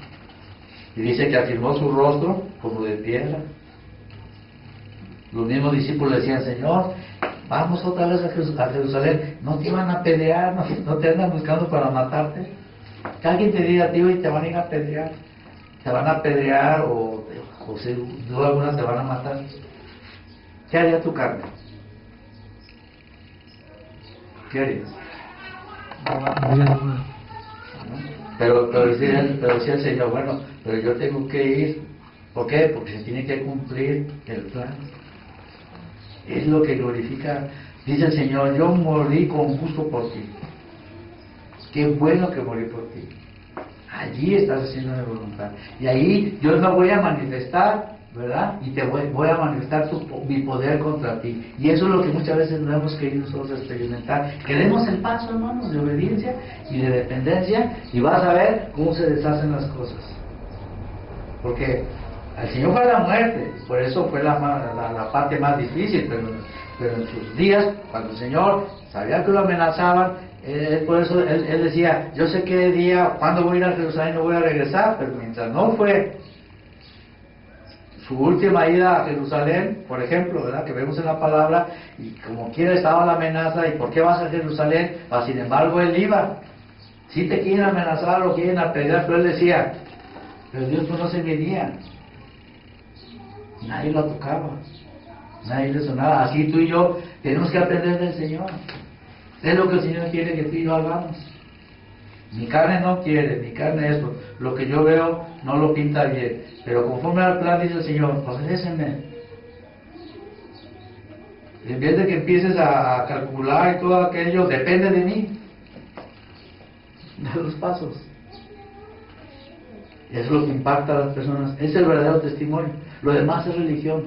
Y dice que afirmó su rostro como de piedra. Los mismos discípulos decían, Señor, vamos otra vez a Jerusalén. No te van a pelear, no te andan buscando para matarte. Que alguien te diga, tío, y te van a ir a pelear. Te van a apedrear o sin duda alguna te van a matar. ¿Qué haría tu carne? ¿Qué harías? decía el Señor, bueno, pero yo tengo que ir. ¿Por qué? Porque se tiene que cumplir el plan. Es lo que glorifica. Dice el Señor, yo morí con gusto por ti. Qué bueno que morí por ti. Allí estás haciendo mi voluntad. Y ahí yo no voy a manifestar, ¿verdad? Y te voy a manifestar mi poder contra ti. Y eso es lo que muchas veces no hemos querido nosotros experimentar. Queremos el paso, hermanos, de obediencia y de dependencia, y vas a ver cómo se deshacen las cosas. Porque al Señor fue la muerte, por eso fue la parte más difícil, pero en sus días, cuando el Señor sabía que lo amenazaban, por eso él decía, yo sé qué día, cuándo voy a ir a Jerusalén, no voy a regresar, pero mientras no fue su última ida a Jerusalén, por ejemplo, ¿verdad? Que vemos en la palabra, y como quiera estaba la amenaza, ¿y por qué vas a Jerusalén? Sin embargo, él iba. Si te quieren amenazar, lo quieren apedrear, pero él decía, pero Dios conoce mi día. Nadie lo tocaba, nadie le sonaba. Así tú y yo tenemos que aprender del Señor. Es lo que el Señor quiere que tú y yo hagamos. Mi carne no quiere, mi carne es lo que yo veo no lo pinta bien, pero conforme al plan dice el Señor, obedécenme. En vez de que empieces a calcular y todo aquello, depende de mí, de los pasos. Es lo que impacta a las personas, es el verdadero testimonio. Lo demás es religión.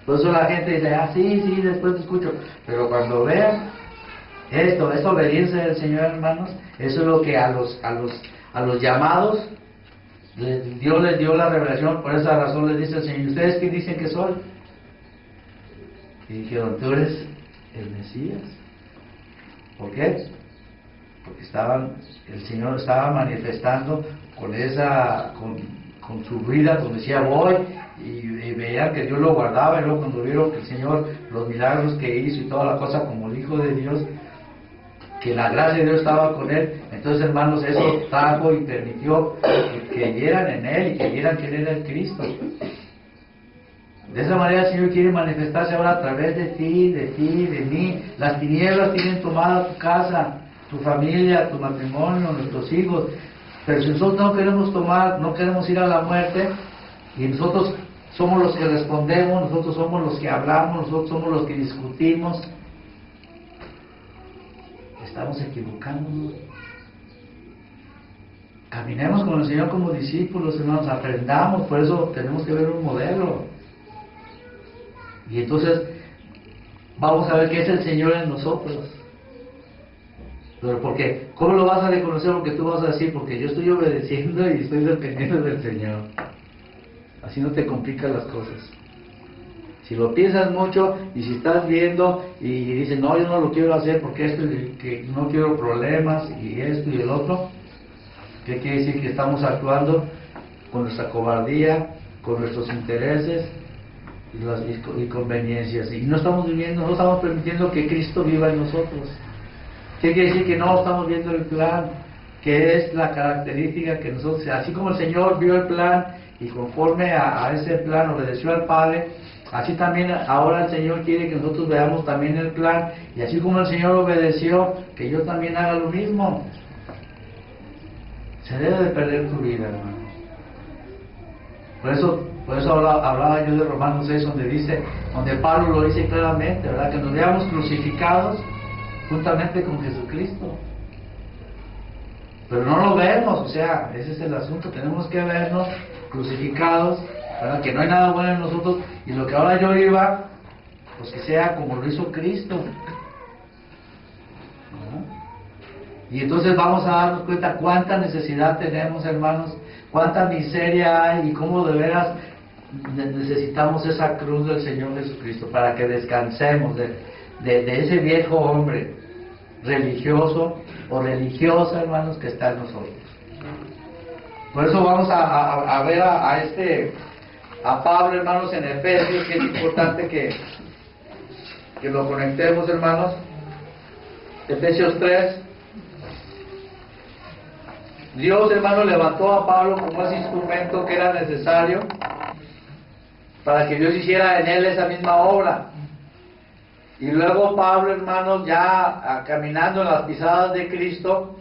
Por eso la gente dice, sí, después te escucho. Pero cuando vean esto, esta obediencia del Señor, hermanos, eso es lo que a los llamados, Dios les dio la revelación. Por esa razón les dice el Señor, ¿ustedes qué dicen que soy? Y dijeron, tú eres el Mesías. ¿Por qué? Porque el Señor estaba manifestando con su vida, cuando decía voy, y veían que Dios lo guardaba, y luego cuando vieron que el Señor, los milagros que hizo y toda la cosa como el Hijo de Dios, que la gracia de Dios estaba con él, entonces, hermanos, eso trajo y permitió que creyeran en él y que vieran que él era el Cristo. De esa manera el Señor quiere manifestarse ahora a través de ti, de mí. Las tinieblas tienen tomada tu casa, tu familia, tu matrimonio, nuestros hijos. Pero si nosotros no queremos ir a la muerte, y nosotros somos los que respondemos, nosotros somos los que hablamos, nosotros somos los que discutimos, estamos equivocándonos. Caminemos con el Señor como discípulos, hermanos, aprendamos, por eso tenemos que ver un modelo. Y entonces vamos a ver qué es el Señor en nosotros. Pero porque, ¿cómo lo vas a reconocer? Porque tú vas a decir, porque yo estoy obedeciendo y estoy dependiendo del Señor. Así no te complican las cosas. Si lo piensas mucho y si estás viendo y dices, no, yo no lo quiero hacer porque esto, que no quiero problemas y esto y el otro, ¿qué quiere decir? Que estamos actuando con nuestra cobardía, con nuestros intereses y conveniencias. Y no estamos viviendo, no estamos permitiendo que Cristo viva en nosotros. ¿Qué quiere decir? Que no estamos viendo el plan, que es la característica que nosotros, así como el Señor vio el plan y conforme a ese plan obedeció al Padre, así también ahora el Señor quiere que nosotros veamos también el plan, y así como el Señor obedeció, que yo también haga lo mismo. Se debe de perder tu vida, hermano. Por eso hablaba yo de Romanos 6, donde Pablo lo dice claramente, ¿verdad? Que nos veamos crucificados juntamente con Jesucristo. Pero no lo vemos, o sea, ese es el asunto, tenemos que vernos crucificados, ¿verdad? Que no hay nada bueno en nosotros, y lo que ahora yo iba, pues que sea como lo hizo Cristo. Y entonces vamos a darnos cuenta cuánta necesidad tenemos, hermanos, cuánta miseria hay y cómo de veras necesitamos esa cruz del Señor Jesucristo para que descansemos de ese viejo hombre religioso o religiosa, hermanos, que está en nosotros. Por eso vamos a ver a Pablo, hermanos, en Efesios, que es importante que lo conectemos, hermanos. Efesios 3. Dios, hermano, levantó a Pablo como ese instrumento que era necesario para que Dios hiciera en él esa misma obra. Y luego Pablo, hermanos, ya caminando en las pisadas de Cristo,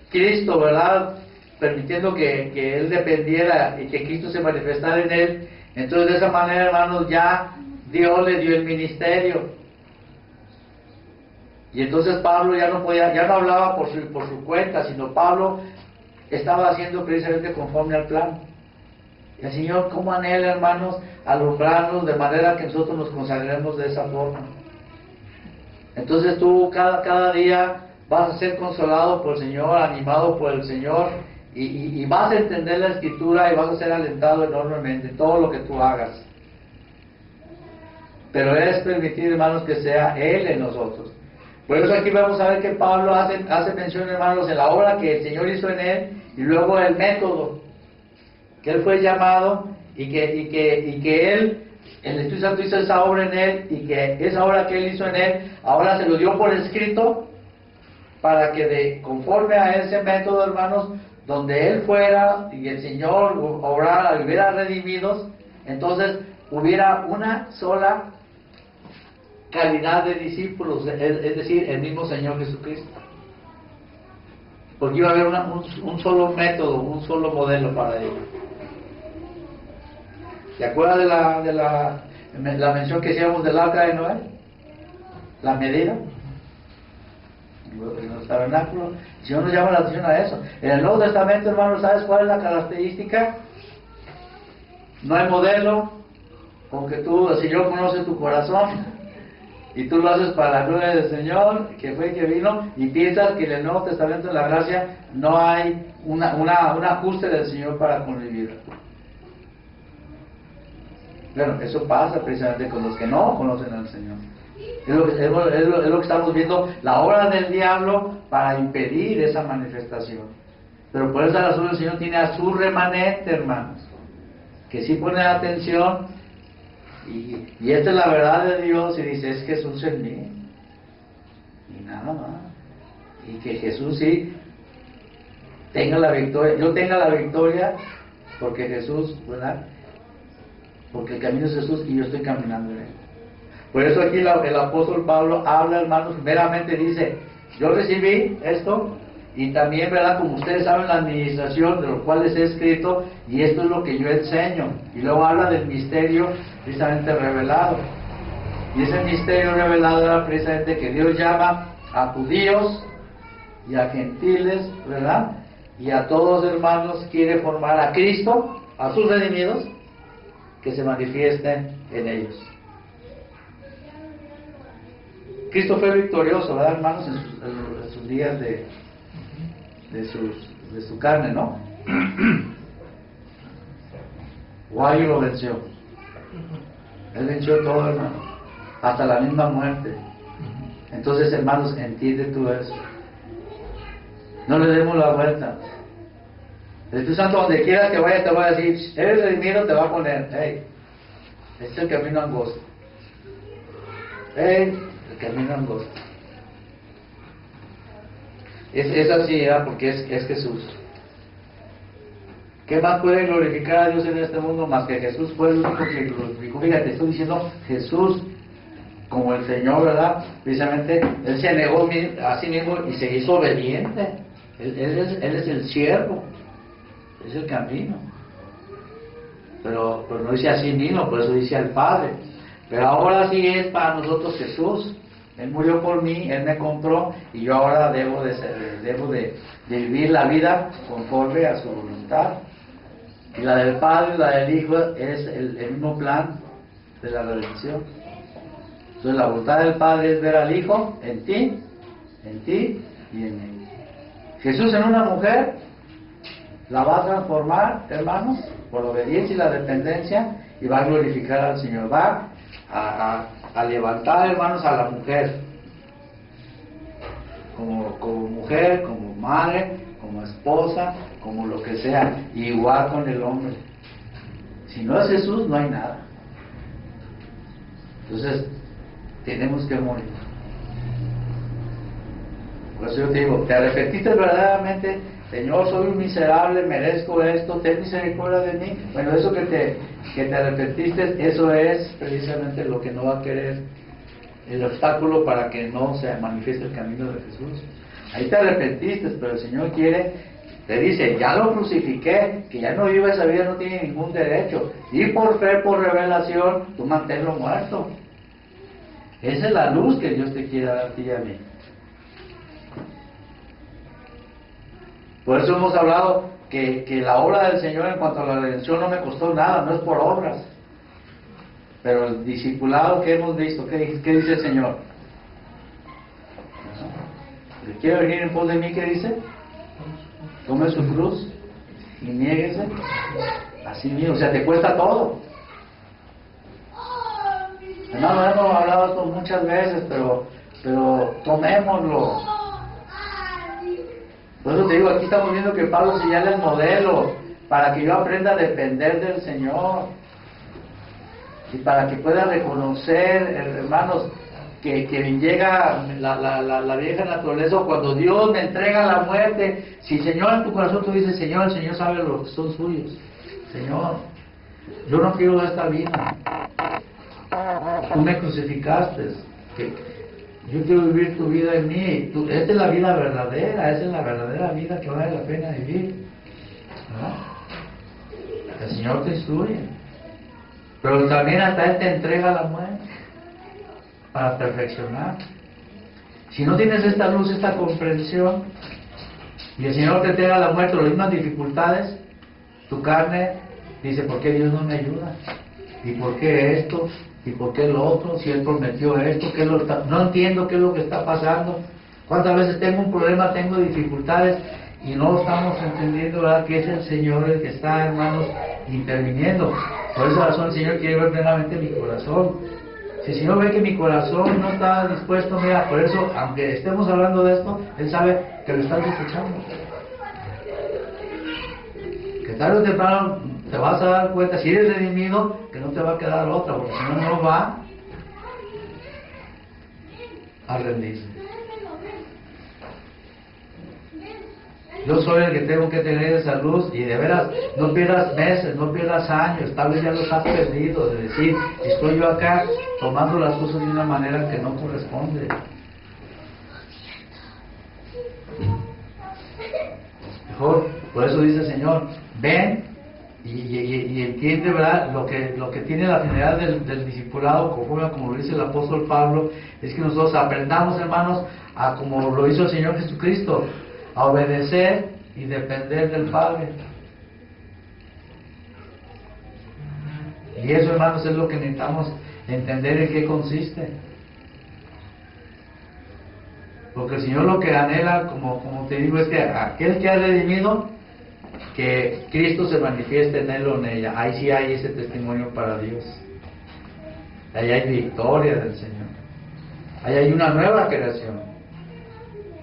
Cristo, ¿verdad? Permitiendo que Él dependiera y que Cristo se manifestara en Él. Entonces de esa manera, hermanos, ya Dios le dio el ministerio. Y entonces Pablo ya no hablaba por su cuenta, sino Pablo estaba haciendo precisamente conforme al plan. Y el Señor, ¿cómo anhela, hermanos, alumbrarnos de manera que nosotros nos consagremos de esa forma? Entonces tú cada día vas a ser consolado por el Señor, animado por el Señor, y vas a entender la Escritura y vas a ser alentado enormemente en todo lo que tú hagas. Pero es permitir, hermanos, que sea Él en nosotros. Por eso aquí vamos a ver que Pablo hace mención, hermanos, en la obra que el Señor hizo en él, y luego el método que él fue llamado, y que él, el Espíritu Santo hizo esa obra en él, y que esa obra que él hizo en él, ahora se lo dio por escrito, para que conforme a ese método, hermanos, donde él fuera, y el Señor obrara, hubiera redimidos, entonces hubiera una sola calidad de discípulos, es decir, el mismo Señor Jesucristo. Porque iba a haber un solo método, un solo modelo para ello. ¿Te acuerdas de la mención que hicimos del arca de Noé? La medida. En los tabernáculos. El Señor nos llama la atención a eso. En el Nuevo Testamento, hermanos, ¿sabes cuál es la característica? No hay modelo, porque el Señor conoce tu corazón. Y tú lo haces para la gloria del Señor, que fue y que vino, y piensas que en el Nuevo Testamento de la gracia no hay un ajuste del Señor para con mi vida. Bueno, eso pasa precisamente con los que no conocen al Señor. Es lo que estamos viendo, la obra del diablo para impedir esa manifestación. Pero por esa razón el Señor tiene a su remanente, hermanos, que sí pone atención. Y esta es la verdad de Dios, y dice, es Jesús en mí, y nada más. Y que Jesús sí tenga la victoria, yo tenga la victoria, porque Jesús, ¿verdad? Porque el camino es Jesús y yo estoy caminando en él. Por eso aquí el apóstol Pablo habla, hermanos, primeramente dice, yo recibí esto, y también, ¿verdad? Como ustedes saben, la administración de lo cual les he escrito, y esto es lo que yo enseño. Y luego habla del misterio precisamente revelado. Y ese misterio revelado era precisamente que Dios llama a judíos y a gentiles, ¿verdad? Y a todos, hermanos, quiere formar a Cristo, a sus redimidos, que se manifiesten en ellos. Cristo fue victorioso, ¿verdad, hermanos? En sus días de su carne, ¿no? O alguien lo venció. Él venció todo, hermano, hasta la misma muerte. Entonces, hermanos, entiende tú eso. No le demos la vuelta. El Espíritu Santo, donde quieras que vayas, te va a decir, eres redimido, te va a poner, hey, este es el camino angosto. Hey, el camino angosto. Es así, ¿verdad? Porque es Jesús. ¿Qué más puede glorificar a Dios en este mundo más que Jesús fue el único que glorificó? Fíjate, estoy diciendo Jesús como el Señor, ¿verdad? Precisamente, Él se negó a sí mismo y se hizo obediente. Él es el siervo, es el camino. Pero no dice a sí mismo, por eso dice al Padre. Pero ahora sí es para nosotros Jesús. Él murió por mí, Él me compró, y yo ahora debo de vivir la vida conforme a su voluntad. Y la del Padre y la del Hijo es el mismo plan de la redención. Entonces la voluntad del Padre es ver al Hijo en ti y en mí. Jesús en una mujer la va a transformar, hermanos, por la obediencia y la dependencia, y va a glorificar al Señor. Va a levantar, hermanos, a la mujer como mujer, como madre, como esposa, como lo que sea, igual con el hombre. Si no es Jesús, no hay nada. Entonces tenemos que morir. Por eso yo te digo, ¿te arrepentiste verdaderamente? Señor, soy un miserable, merezco esto, ten misericordia de mí. Bueno, eso que te arrepentiste, eso es precisamente lo que no va a querer el obstáculo para que no se manifieste el camino de Jesús. Ahí te arrepentiste, pero el Señor quiere, te dice, ya lo crucifiqué, que ya no vive esa vida, no tiene ningún derecho. Y por fe, por revelación, tú manténlo muerto. Esa es la luz que Dios te quiere dar a ti y a mí. Por eso hemos hablado que la obra del Señor en cuanto a la redención no me costó nada, no es por obras. Pero el discipulado que hemos visto, ¿qué dice el Señor? ¿Le quiere venir en pos de mí? ¿Qué dice? Tome su cruz y niéguese a sí mismo. O sea, te cuesta todo. Hermano, hemos hablado esto muchas veces, pero tomémoslo. Por eso te digo, aquí estamos viendo que Pablo señala el modelo para que yo aprenda a depender del Señor y para que pueda reconocer, hermanos, que llega la vieja naturaleza, o cuando Dios me entrega la muerte. Si Señor en tu corazón tú dices, Señor, el Señor sabe los que son suyos. Señor, yo no quiero esta vida. Tú me crucificaste. Yo quiero vivir tu vida en mí. Esta es la vida verdadera, esa es la verdadera vida que vale la pena vivir. ¿No? El Señor te instruye. Pero también hasta Él te entrega la muerte para perfeccionar. Si no tienes esta luz, esta comprensión, y el Señor te entrega la muerte, las mismas dificultades, tu carne dice, ¿por qué Dios no me ayuda? ¿Y por qué esto? ¿Y por qué lo otro? Si Él prometió esto, no entiendo qué es lo que está pasando. ¿Cuántas veces tengo un problema, tengo dificultades y no estamos entendiendo, ¿verdad?, que es el Señor el que está, hermanos, interviniendo? Por esa razón el Señor quiere ver plenamente mi corazón. Si el Señor ve que mi corazón no está dispuesto, mira, por eso, aunque estemos hablando de esto, Él sabe que lo estás escuchando. Que tarde o temprano te vas a dar cuenta, si eres redimido, que no te va a quedar otra, porque si no, no va a rendirse. Yo soy el que tengo que tener esa luz, y de veras, no pierdas meses, no pierdas años, tal vez ya los has perdido, de decir, estoy yo acá tomando las cosas de una manera que no corresponde. Mejor, por eso dice el Señor, ven y entiende, ¿verdad?, lo que tiene la finalidad del discipulado, conforme como lo dice el apóstol Pablo, es que nosotros aprendamos, hermanos, a como lo hizo el Señor Jesucristo, a obedecer y depender del Padre. Y eso, hermanos, es lo que necesitamos entender en qué consiste. Porque el Señor lo que anhela, como te digo, es que aquel que ha redimido, que Cristo se manifieste en él o en ella. Ahí sí hay ese testimonio para Dios. Ahí hay victoria del Señor. Ahí hay una nueva creación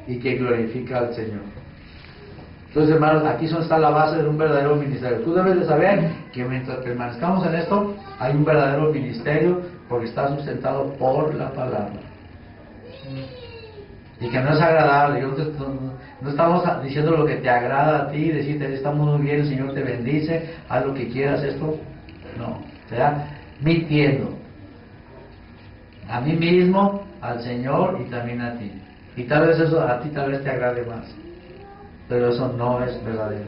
y que glorifica al Señor. Entonces, hermanos, aquí está la base de un verdadero ministerio. Tú debes de saber que mientras permanezcamos en esto, hay un verdadero ministerio porque está sustentado por la palabra. Y que no es agradable. No estamos diciendo lo que te agrada a ti, decirte, estamos muy bien, el Señor te bendice, haz lo que quieras, esto. No, será mintiendo. A mí mismo, al Señor y también a ti. Y tal vez eso a ti tal vez te agrade más. Pero eso no es verdadero.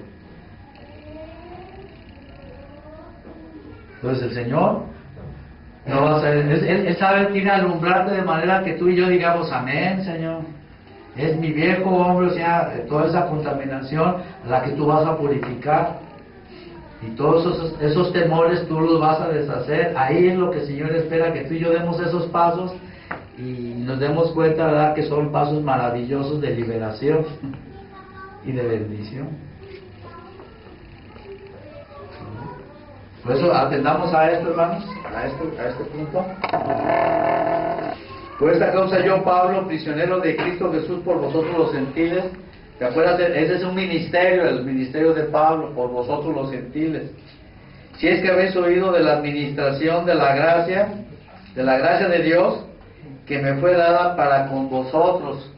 Entonces el Señor no va a ser, Él sabe, tiene alumbrarte de manera que tú y yo digamos, amén, Señor. Es mi viejo hombre, o sea, toda esa contaminación a la que tú vas a purificar. Y todos esos temores tú los vas a deshacer. Ahí es lo que el Señor espera, que tú y yo demos esos pasos y nos demos cuenta, ¿verdad?, que son pasos maravillosos de liberación y de bendición. Por eso atendamos a esto, hermanos, a este punto. Por esta causa yo, Pablo, prisionero de Cristo Jesús por vosotros los gentiles. ¿Te acuerdas? Ese es un ministerio, el ministerio de Pablo, por vosotros los gentiles. Si es que habéis oído de la administración de la gracia de Dios, que me fue dada para con vosotros.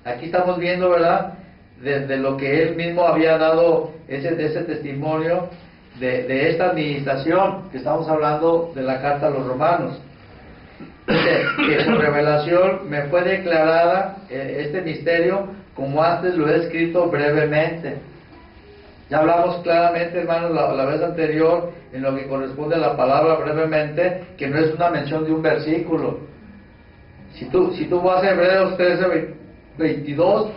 Aquí estamos viendo, ¿verdad?, de lo que él mismo había dado, ese testimonio de esta administración, que estamos hablando de la carta a los romanos. Dice que por revelación me fue declarada este misterio, como antes lo he escrito brevemente. Ya hablamos claramente, hermanos, la vez anterior, en lo que corresponde a la palabra brevemente, que no es una mención de un versículo. Si tú vas a Hebreos 13, 22,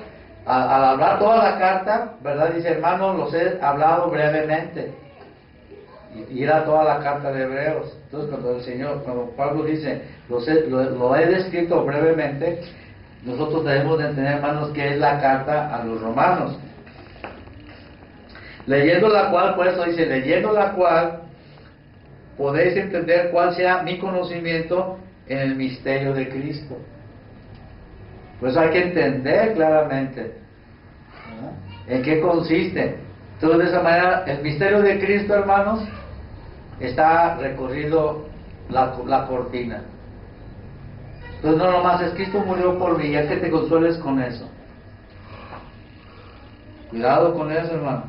al hablar toda la carta, ¿verdad? Dice, hermanos, los he hablado brevemente. Y era toda la carta de Hebreos. Entonces, cuando Pablo dice, lo he descrito brevemente, nosotros debemos de entender, hermanos, que es la carta a los romanos. Leyendo la cual, por eso dice, leyendo la cual, podéis entender cuál sea mi conocimiento en el misterio de Cristo. Pues hay que entender claramente, ¿no?, en qué consiste. Entonces, de esa manera, el misterio de Cristo, hermanos, está recorrido la cortina. Entonces, no nomás es Cristo murió por mí, ya que te consueles con eso. Cuidado con eso, hermano.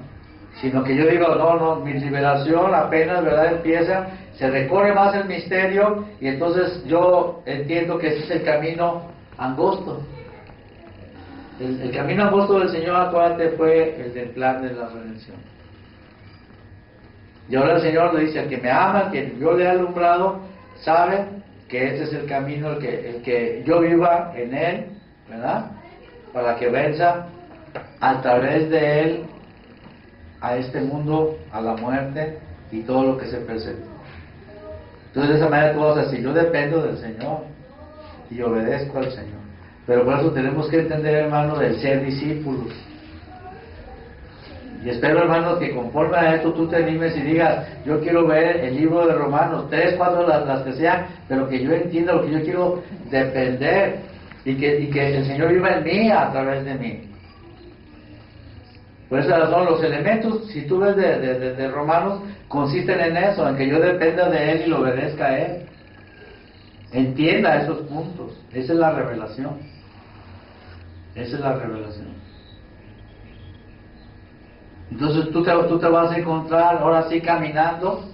Sino que yo digo, no, mi liberación apenas, ¿verdad?, empieza, se recorre más el misterio, y entonces yo entiendo que ese es el camino angosto. El camino angosto del Señor, acuérdate, fue el del plan de la redención. Y ahora el Señor le dice, al que me ama, al que yo le he alumbrado, sabe que este es el camino, el que yo viva en Él, ¿verdad?, para que venza a través de Él a este mundo, a la muerte y todo lo que se presenta. Entonces, de esa manera tú vas a decir, yo dependo del Señor y obedezco al Señor. Pero por eso tenemos que entender, hermanos, del ser discípulos. Y espero, hermanos, que conforme a esto tú te animes y digas, yo quiero ver el libro de Romanos, 3, 4, las que sean, pero que yo entienda lo que yo quiero depender, y que el Señor viva en mí a través de mí. Por esa razón, los elementos, si tú ves de Romanos, consisten en eso, en que yo dependa de Él y lo obedezca a Él. Entienda esos puntos. Esa es la revelación. Esa es la revelación. Entonces tú te vas a encontrar ahora sí caminando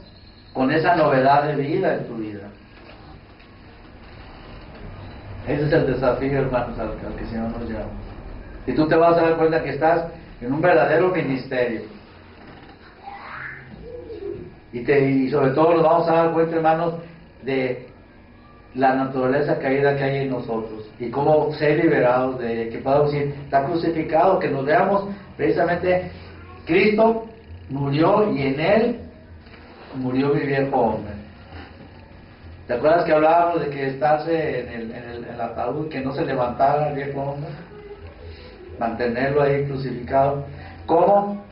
con esa novedad de vida en tu vida. Ese es el desafío, hermanos, al que el Señor nos llama. Y tú te vas a dar cuenta que estás en un verdadero ministerio. Y sobre todo nos vamos a dar cuenta, hermanos, de la naturaleza caída que hay en nosotros y cómo ser liberados de ella, que podamos decir, está crucificado, que nos veamos precisamente, Cristo murió y en Él murió mi viejo hombre. ¿Te acuerdas que hablábamos de que estarse en el ataúd, que no se levantara el viejo hombre? Mantenerlo ahí crucificado. ¿Cómo?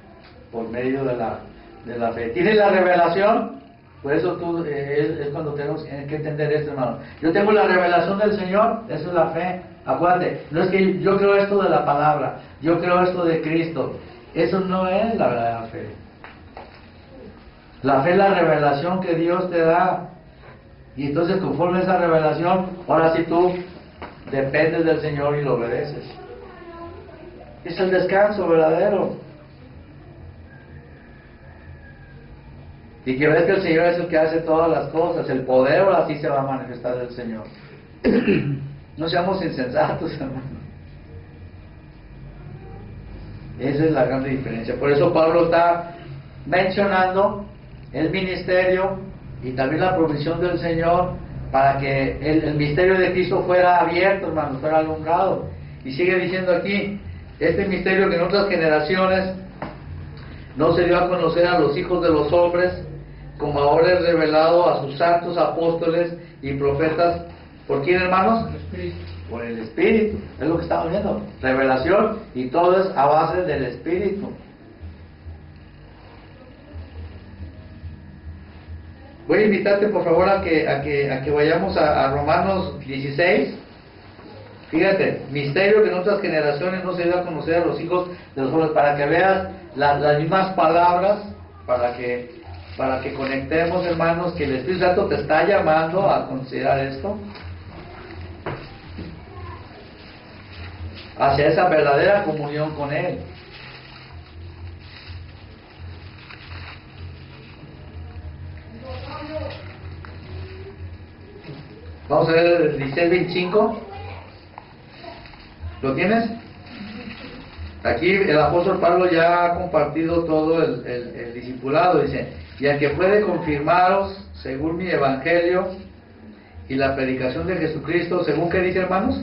Por medio de la fe. ¿Tienes la revelación? Por eso tú, es cuando tenemos que entender esto, hermano. Yo tengo la revelación del Señor, eso es la fe. Acuérdate, no es que yo creo esto de la palabra, yo creo esto de Cristo. Eso no es la verdadera fe. La fe es la revelación que Dios te da. Y entonces, conforme a esa revelación, ahora sí tú dependes del Señor y lo obedeces. Es el descanso verdadero. Y que ves que el Señor es el que hace todas las cosas. El poder ahora sí se va a manifestar del Señor. No seamos insensatos, hermano. Esa es la gran diferencia. Por eso Pablo está mencionando el ministerio y también la provisión del Señor para que el misterio de Cristo fuera abierto, hermano, fuera alumbrado. Y sigue diciendo aquí, este misterio que en otras generaciones no se dio a conocer a los hijos de los hombres, como ahora es revelado a sus santos apóstoles y profetas. ¿Por quién, hermanos? Por el Espíritu. Es lo que estamos viendo. Revelación, y todo es a base del Espíritu. Voy a invitarte, por favor, a que vayamos a Romanos 16. Fíjate, misterio que en otras generaciones no se dio a conocer a los hijos de los hombres, para que veas las mismas palabras, para que conectemos, hermanos, que el Espíritu Santo te está llamando a considerar esto, hacia esa verdadera comunión con Él. Vamos a ver el 16:25. ¿Lo tienes? Aquí el apóstol Pablo ya ha compartido todo el discipulado. Dice: y al que puede confirmaros según mi evangelio y la predicación de Jesucristo, ¿según qué dice, hermanos?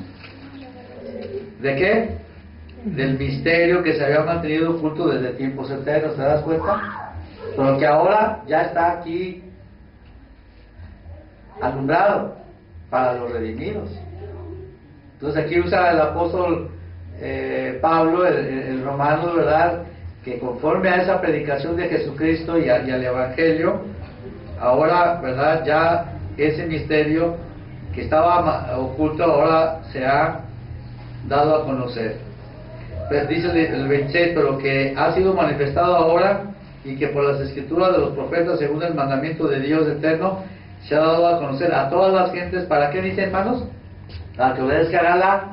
¿De qué? Del misterio que se había mantenido oculto desde tiempos eternos. ¿Te das cuenta? Pero que ahora ya está aquí alumbrado para los redimidos. Entonces aquí usa el apóstol Pablo, el romano, ¿verdad? Que conforme a esa predicación de Jesucristo y al Evangelio, ahora, ¿verdad? Ya ese misterio que estaba oculto ahora se ha dado a conocer. Pues dice el 26: pero que ha sido manifestado ahora y que por las escrituras de los profetas, según el mandamiento de Dios eterno, se ha dado a conocer a todas las gentes. ¿Para qué dice, hermanos? Para que obedezcan a la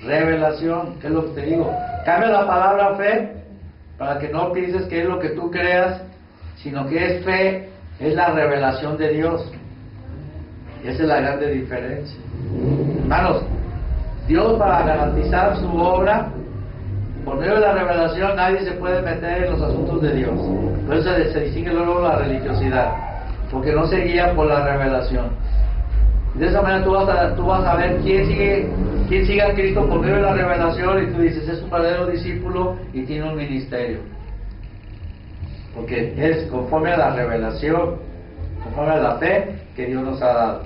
revelación. ¿Qué es lo que te digo? Cambia la palabra fe para que no pienses que es lo que tú creas, sino que es fe, es la revelación de Dios. Y esa es la grande diferencia. Hermanos, Dios, para garantizar su obra, por medio de la revelación, nadie se puede meter en los asuntos de Dios. Por eso se distingue luego la religiosidad, porque no se guía por la revelación. De esa manera tú vas a ver quién sigue a Cristo por medio de la revelación, y tú dices, es un verdadero discípulo y tiene un ministerio. Porque es conforme a la revelación, conforme a la fe que Dios nos ha dado.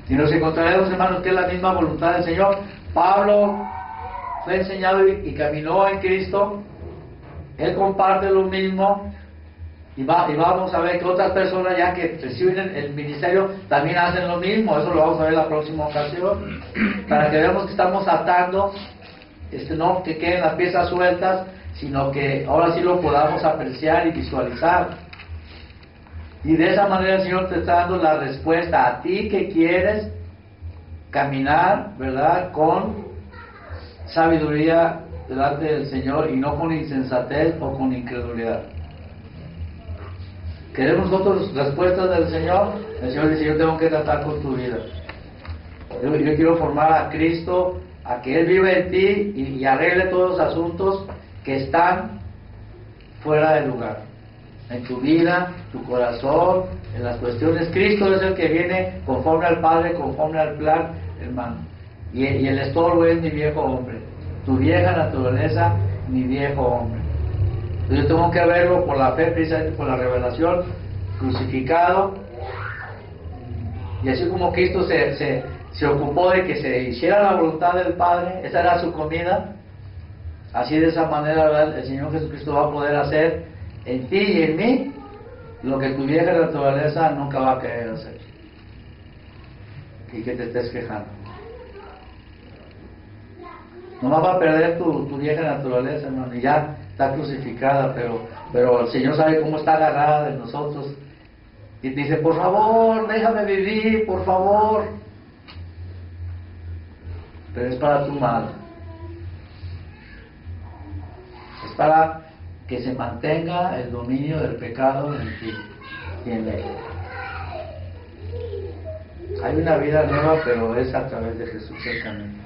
Y nos encontraremos, hermanos, que es la misma voluntad del Señor. Pablo fue enseñado y caminó en Cristo. Él comparte lo mismo. Y vamos a ver que otras personas ya que reciben el ministerio también hacen lo mismo. Eso lo vamos a ver en la próxima ocasión. Para que veamos que estamos atando, no que queden las piezas sueltas, sino que ahora sí lo podamos apreciar y visualizar. Y de esa manera el Señor te está dando la respuesta a ti que quieres caminar, ¿verdad?, con sabiduría delante del Señor y no con insensatez o con incredulidad. ¿Queremos nosotros respuestas del Señor? El Señor dice, yo tengo que tratar con tu vida. Yo quiero formar a Cristo, a que Él vive en ti y arregle todos los asuntos que están fuera de lugar. En tu vida, tu corazón, en las cuestiones. Cristo es el que viene conforme al Padre, conforme al plan, hermano. Y el estorbo es mi viejo hombre. Tu vieja naturaleza, mi viejo hombre. Yo tengo que verlo por la fe, precisamente por la revelación, crucificado. Y así como Cristo se ocupó de que se hiciera la voluntad del Padre, esa era su comida, así de esa manera, ¿verdad?, el Señor Jesucristo va a poder hacer en ti y en mí lo que tu vieja naturaleza nunca va a querer hacer. Y que te estés quejando. Nomás va a perder tu vieja naturaleza, hermano, y ya está crucificada, pero el Señor sabe cómo está agarrada de nosotros. Y te dice, por favor, déjame vivir, por favor. Pero es para tu mal. Es para que se mantenga el dominio del pecado en ti y en él. Hay una vida nueva, pero es a través de Jesús el camino.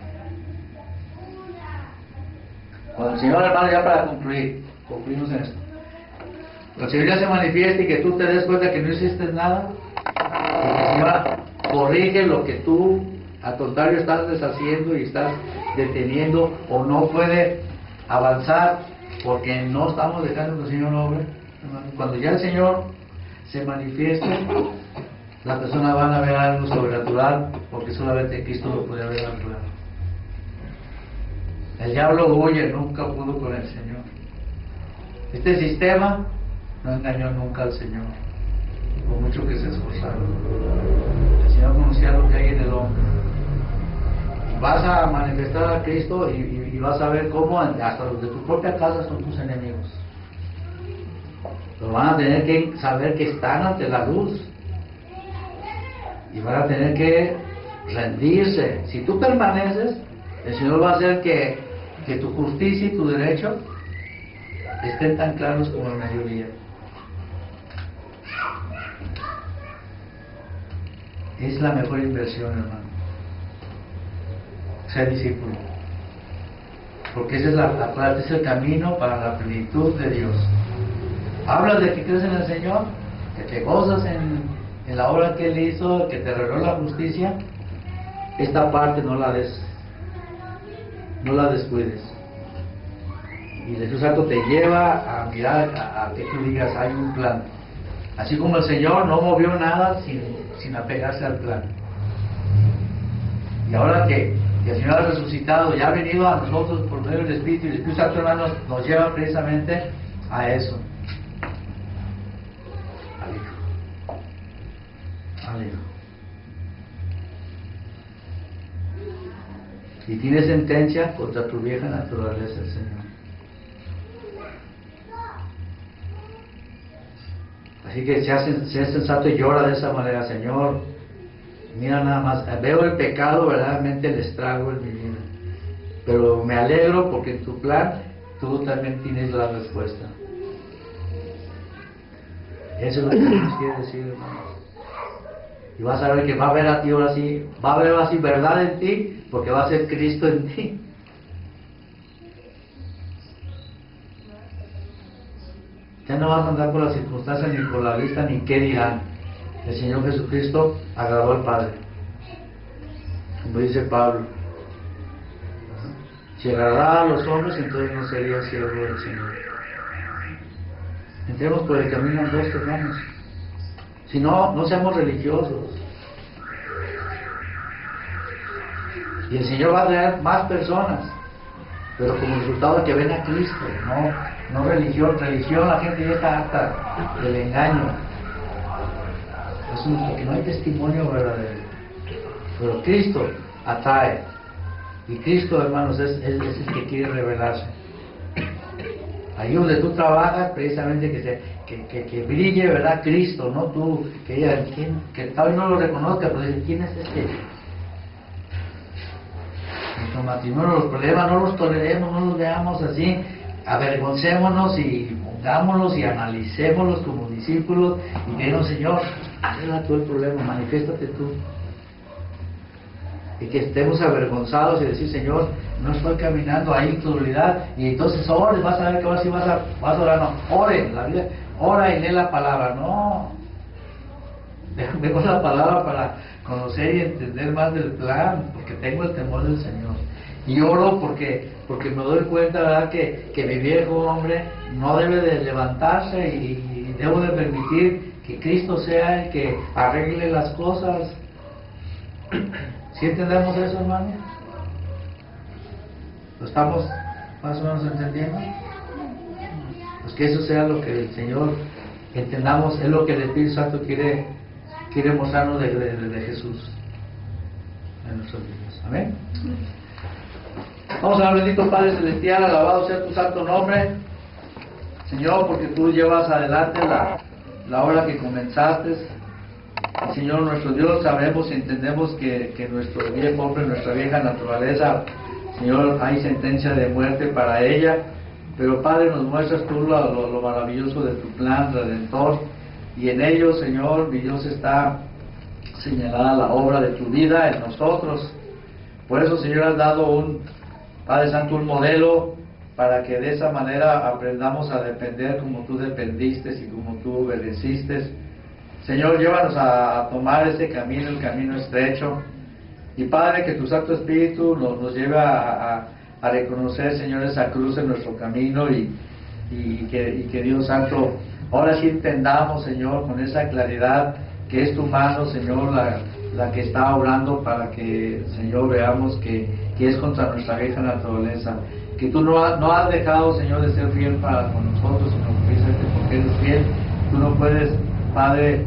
Cuando el Señor, hermano, ya para concluimos en esto. Cuando el Señor ya se manifieste y que tú te des cuenta que no hiciste nada, el Señor corrige lo que tú, al contrario, estás deshaciendo y estás deteniendo o no puede avanzar porque no estamos dejando que el Señor obre. Cuando ya el Señor se manifieste, las personas van a ver algo sobrenatural porque solamente Cristo lo puede ver natural. El diablo huye, nunca pudo con el Señor. Este sistema no engañó nunca al Señor, por mucho que se esforzaron. El Señor conocía lo que hay en el hombre. Vas a manifestar a Cristo y vas a ver cómo hasta los de tu propia casa son tus enemigos. Pero van a tener que saber que están ante la luz y van a tener que rendirse. Si tú permaneces, el Señor va a hacer que tu justicia y tu derecho estén tan claros como el mediodía. es la mejor inversión, hermano. Ser discípulo. Porque ese es el camino para la plenitud de Dios. Hablas de que crees en el Señor, que te gozas en la obra que Él hizo, que te reveló la justicia. Esta parte no la descuides. Y el Espíritu Santo te lleva a mirar, a que tú digas, hay un plan. Así como el Señor no movió nada sin apegarse al plan. Y ahora que el Señor ha resucitado y ha venido a nosotros por medio del Espíritu, y el Espíritu Santo, hermanos, nos lleva precisamente a eso. Al Hijo. Y tiene sentencia contra tu vieja naturaleza, el Señor. Así que sea sensato y llora de esa manera, Señor. Mira nada más, veo el pecado, verdaderamente el estrago en mi vida. Pero me alegro porque en tu plan tú también tienes la respuesta. Eso es lo que nos quiere decir, hermano. Y vas a ver que va a haber a ti ahora sí, va a haber así verdad en ti, porque va a ser Cristo en ti. Ya no vas a andar por las circunstancias, ni por la vista, ni qué dirán. El Señor Jesucristo agradó al Padre. Como dice Pablo. Si agradara a los hombres, entonces no sería siervo del Señor. Entremos por el camino angosto, hermanos. Si no, no seamos religiosos. Y el Señor va a traer más personas, pero como resultado de que ven a Cristo, no religión. Religión, la gente ya está harta del engaño. Porque no hay testimonio verdadero. Pero Cristo atrae. Y Cristo, hermanos, es el que quiere revelarse. Ahí donde tú trabajas, precisamente que brille, ¿verdad? Cristo, no tú, que tal vez no lo reconozca, pero dice, ¿quién es este? Nuestro matrimonio, los problemas no los toleremos, no los veamos así, avergoncémonos y pongámoslos y analicémoslos como discípulos y que digan, Señor, arregla tú el problema, manifiéstate tú. Y que estemos avergonzados y decir, Señor, no estoy caminando ahí en incredulidad, y entonces ore, vas a ver que ahora sí vas a orar, no, ore, la vida, ora y lee la palabra, no, déjame con la palabra para conocer y entender más del plan, porque tengo el temor del Señor, y oro porque me doy cuenta, ¿verdad?, que mi viejo hombre no debe de levantarse y debo de permitir que Cristo sea el que arregle las cosas. ¿Sí entendemos eso, hermano? ¿Lo estamos más o menos entendiendo? Pues que eso sea lo que el Señor entendamos, es lo que el Espíritu Santo quiere mostrarnos de Jesús en nuestros días. Amén. Vamos a ver, bendito Padre Celestial, alabado sea tu santo nombre, Señor, porque tú llevas adelante la obra que comenzaste. Señor nuestro Dios, sabemos y entendemos que nuestro viejo hombre, nuestra vieja naturaleza, Señor, hay sentencia de muerte para ella, pero Padre, nos muestras tú lo maravilloso de tu plan redentor, y en ello, Señor, mi Dios, está señalada la obra de tu vida en nosotros. Por eso, Señor, has dado Padre Santo, un modelo para que de esa manera aprendamos a depender como tú dependiste y como tú obedeciste. Señor, llévanos a tomar ese camino, el camino estrecho. Y Padre, que tu Santo Espíritu nos lleve a reconocer, Señor, esa cruz en nuestro camino y que Dios Santo, ahora sí entendamos, Señor, con esa claridad que es tu mano, Señor, la que está obrando para que, Señor, veamos que es contra nuestra vieja naturaleza. Que tú no has dejado, Señor, de ser fiel para con nosotros, sino precisamente porque eres fiel. Tú no puedes, Padre,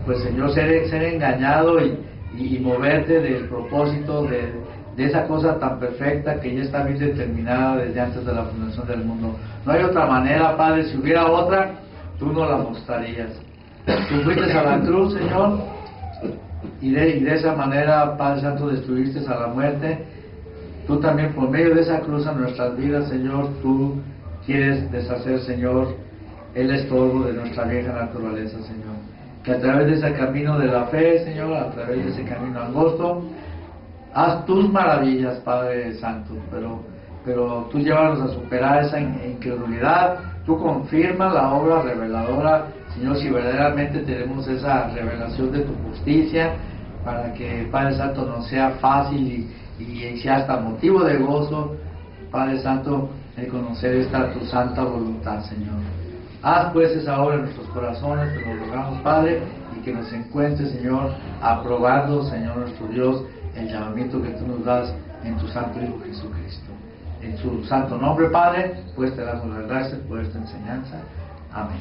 pues Señor, ser engañado y moverte del propósito de esa cosa tan perfecta que ya está bien determinada desde antes de la fundación del mundo. No hay otra manera, Padre. Si hubiera otra, tú no la mostrarías. Tú fuiste a la cruz, Señor, y de esa manera, Padre Santo, destruiste a la muerte. Tú también, por medio de esa cruz en nuestras vidas, Señor, tú quieres deshacer, Señor, el estorbo de nuestra vieja naturaleza, Señor. que a través de ese camino de la fe, Señor, a través de ese camino angosto, haz tus maravillas, Padre Santo, pero tú llévanos a superar esa incredulidad, tú confirma la obra reveladora, Señor, si verdaderamente tenemos esa revelación de tu justicia, para que, Padre Santo, nos sea fácil y sea hasta motivo de gozo, Padre Santo, el conocer esta tu santa voluntad, Señor. Haz pues esa obra en nuestros corazones, te lo rogamos, Padre, y que nos encuentre, Señor, aprobando, Señor nuestro Dios, el llamamiento que tú nos das en tu Santo Hijo Jesucristo. En su santo nombre, Padre, pues te damos las gracias por esta enseñanza. Amén.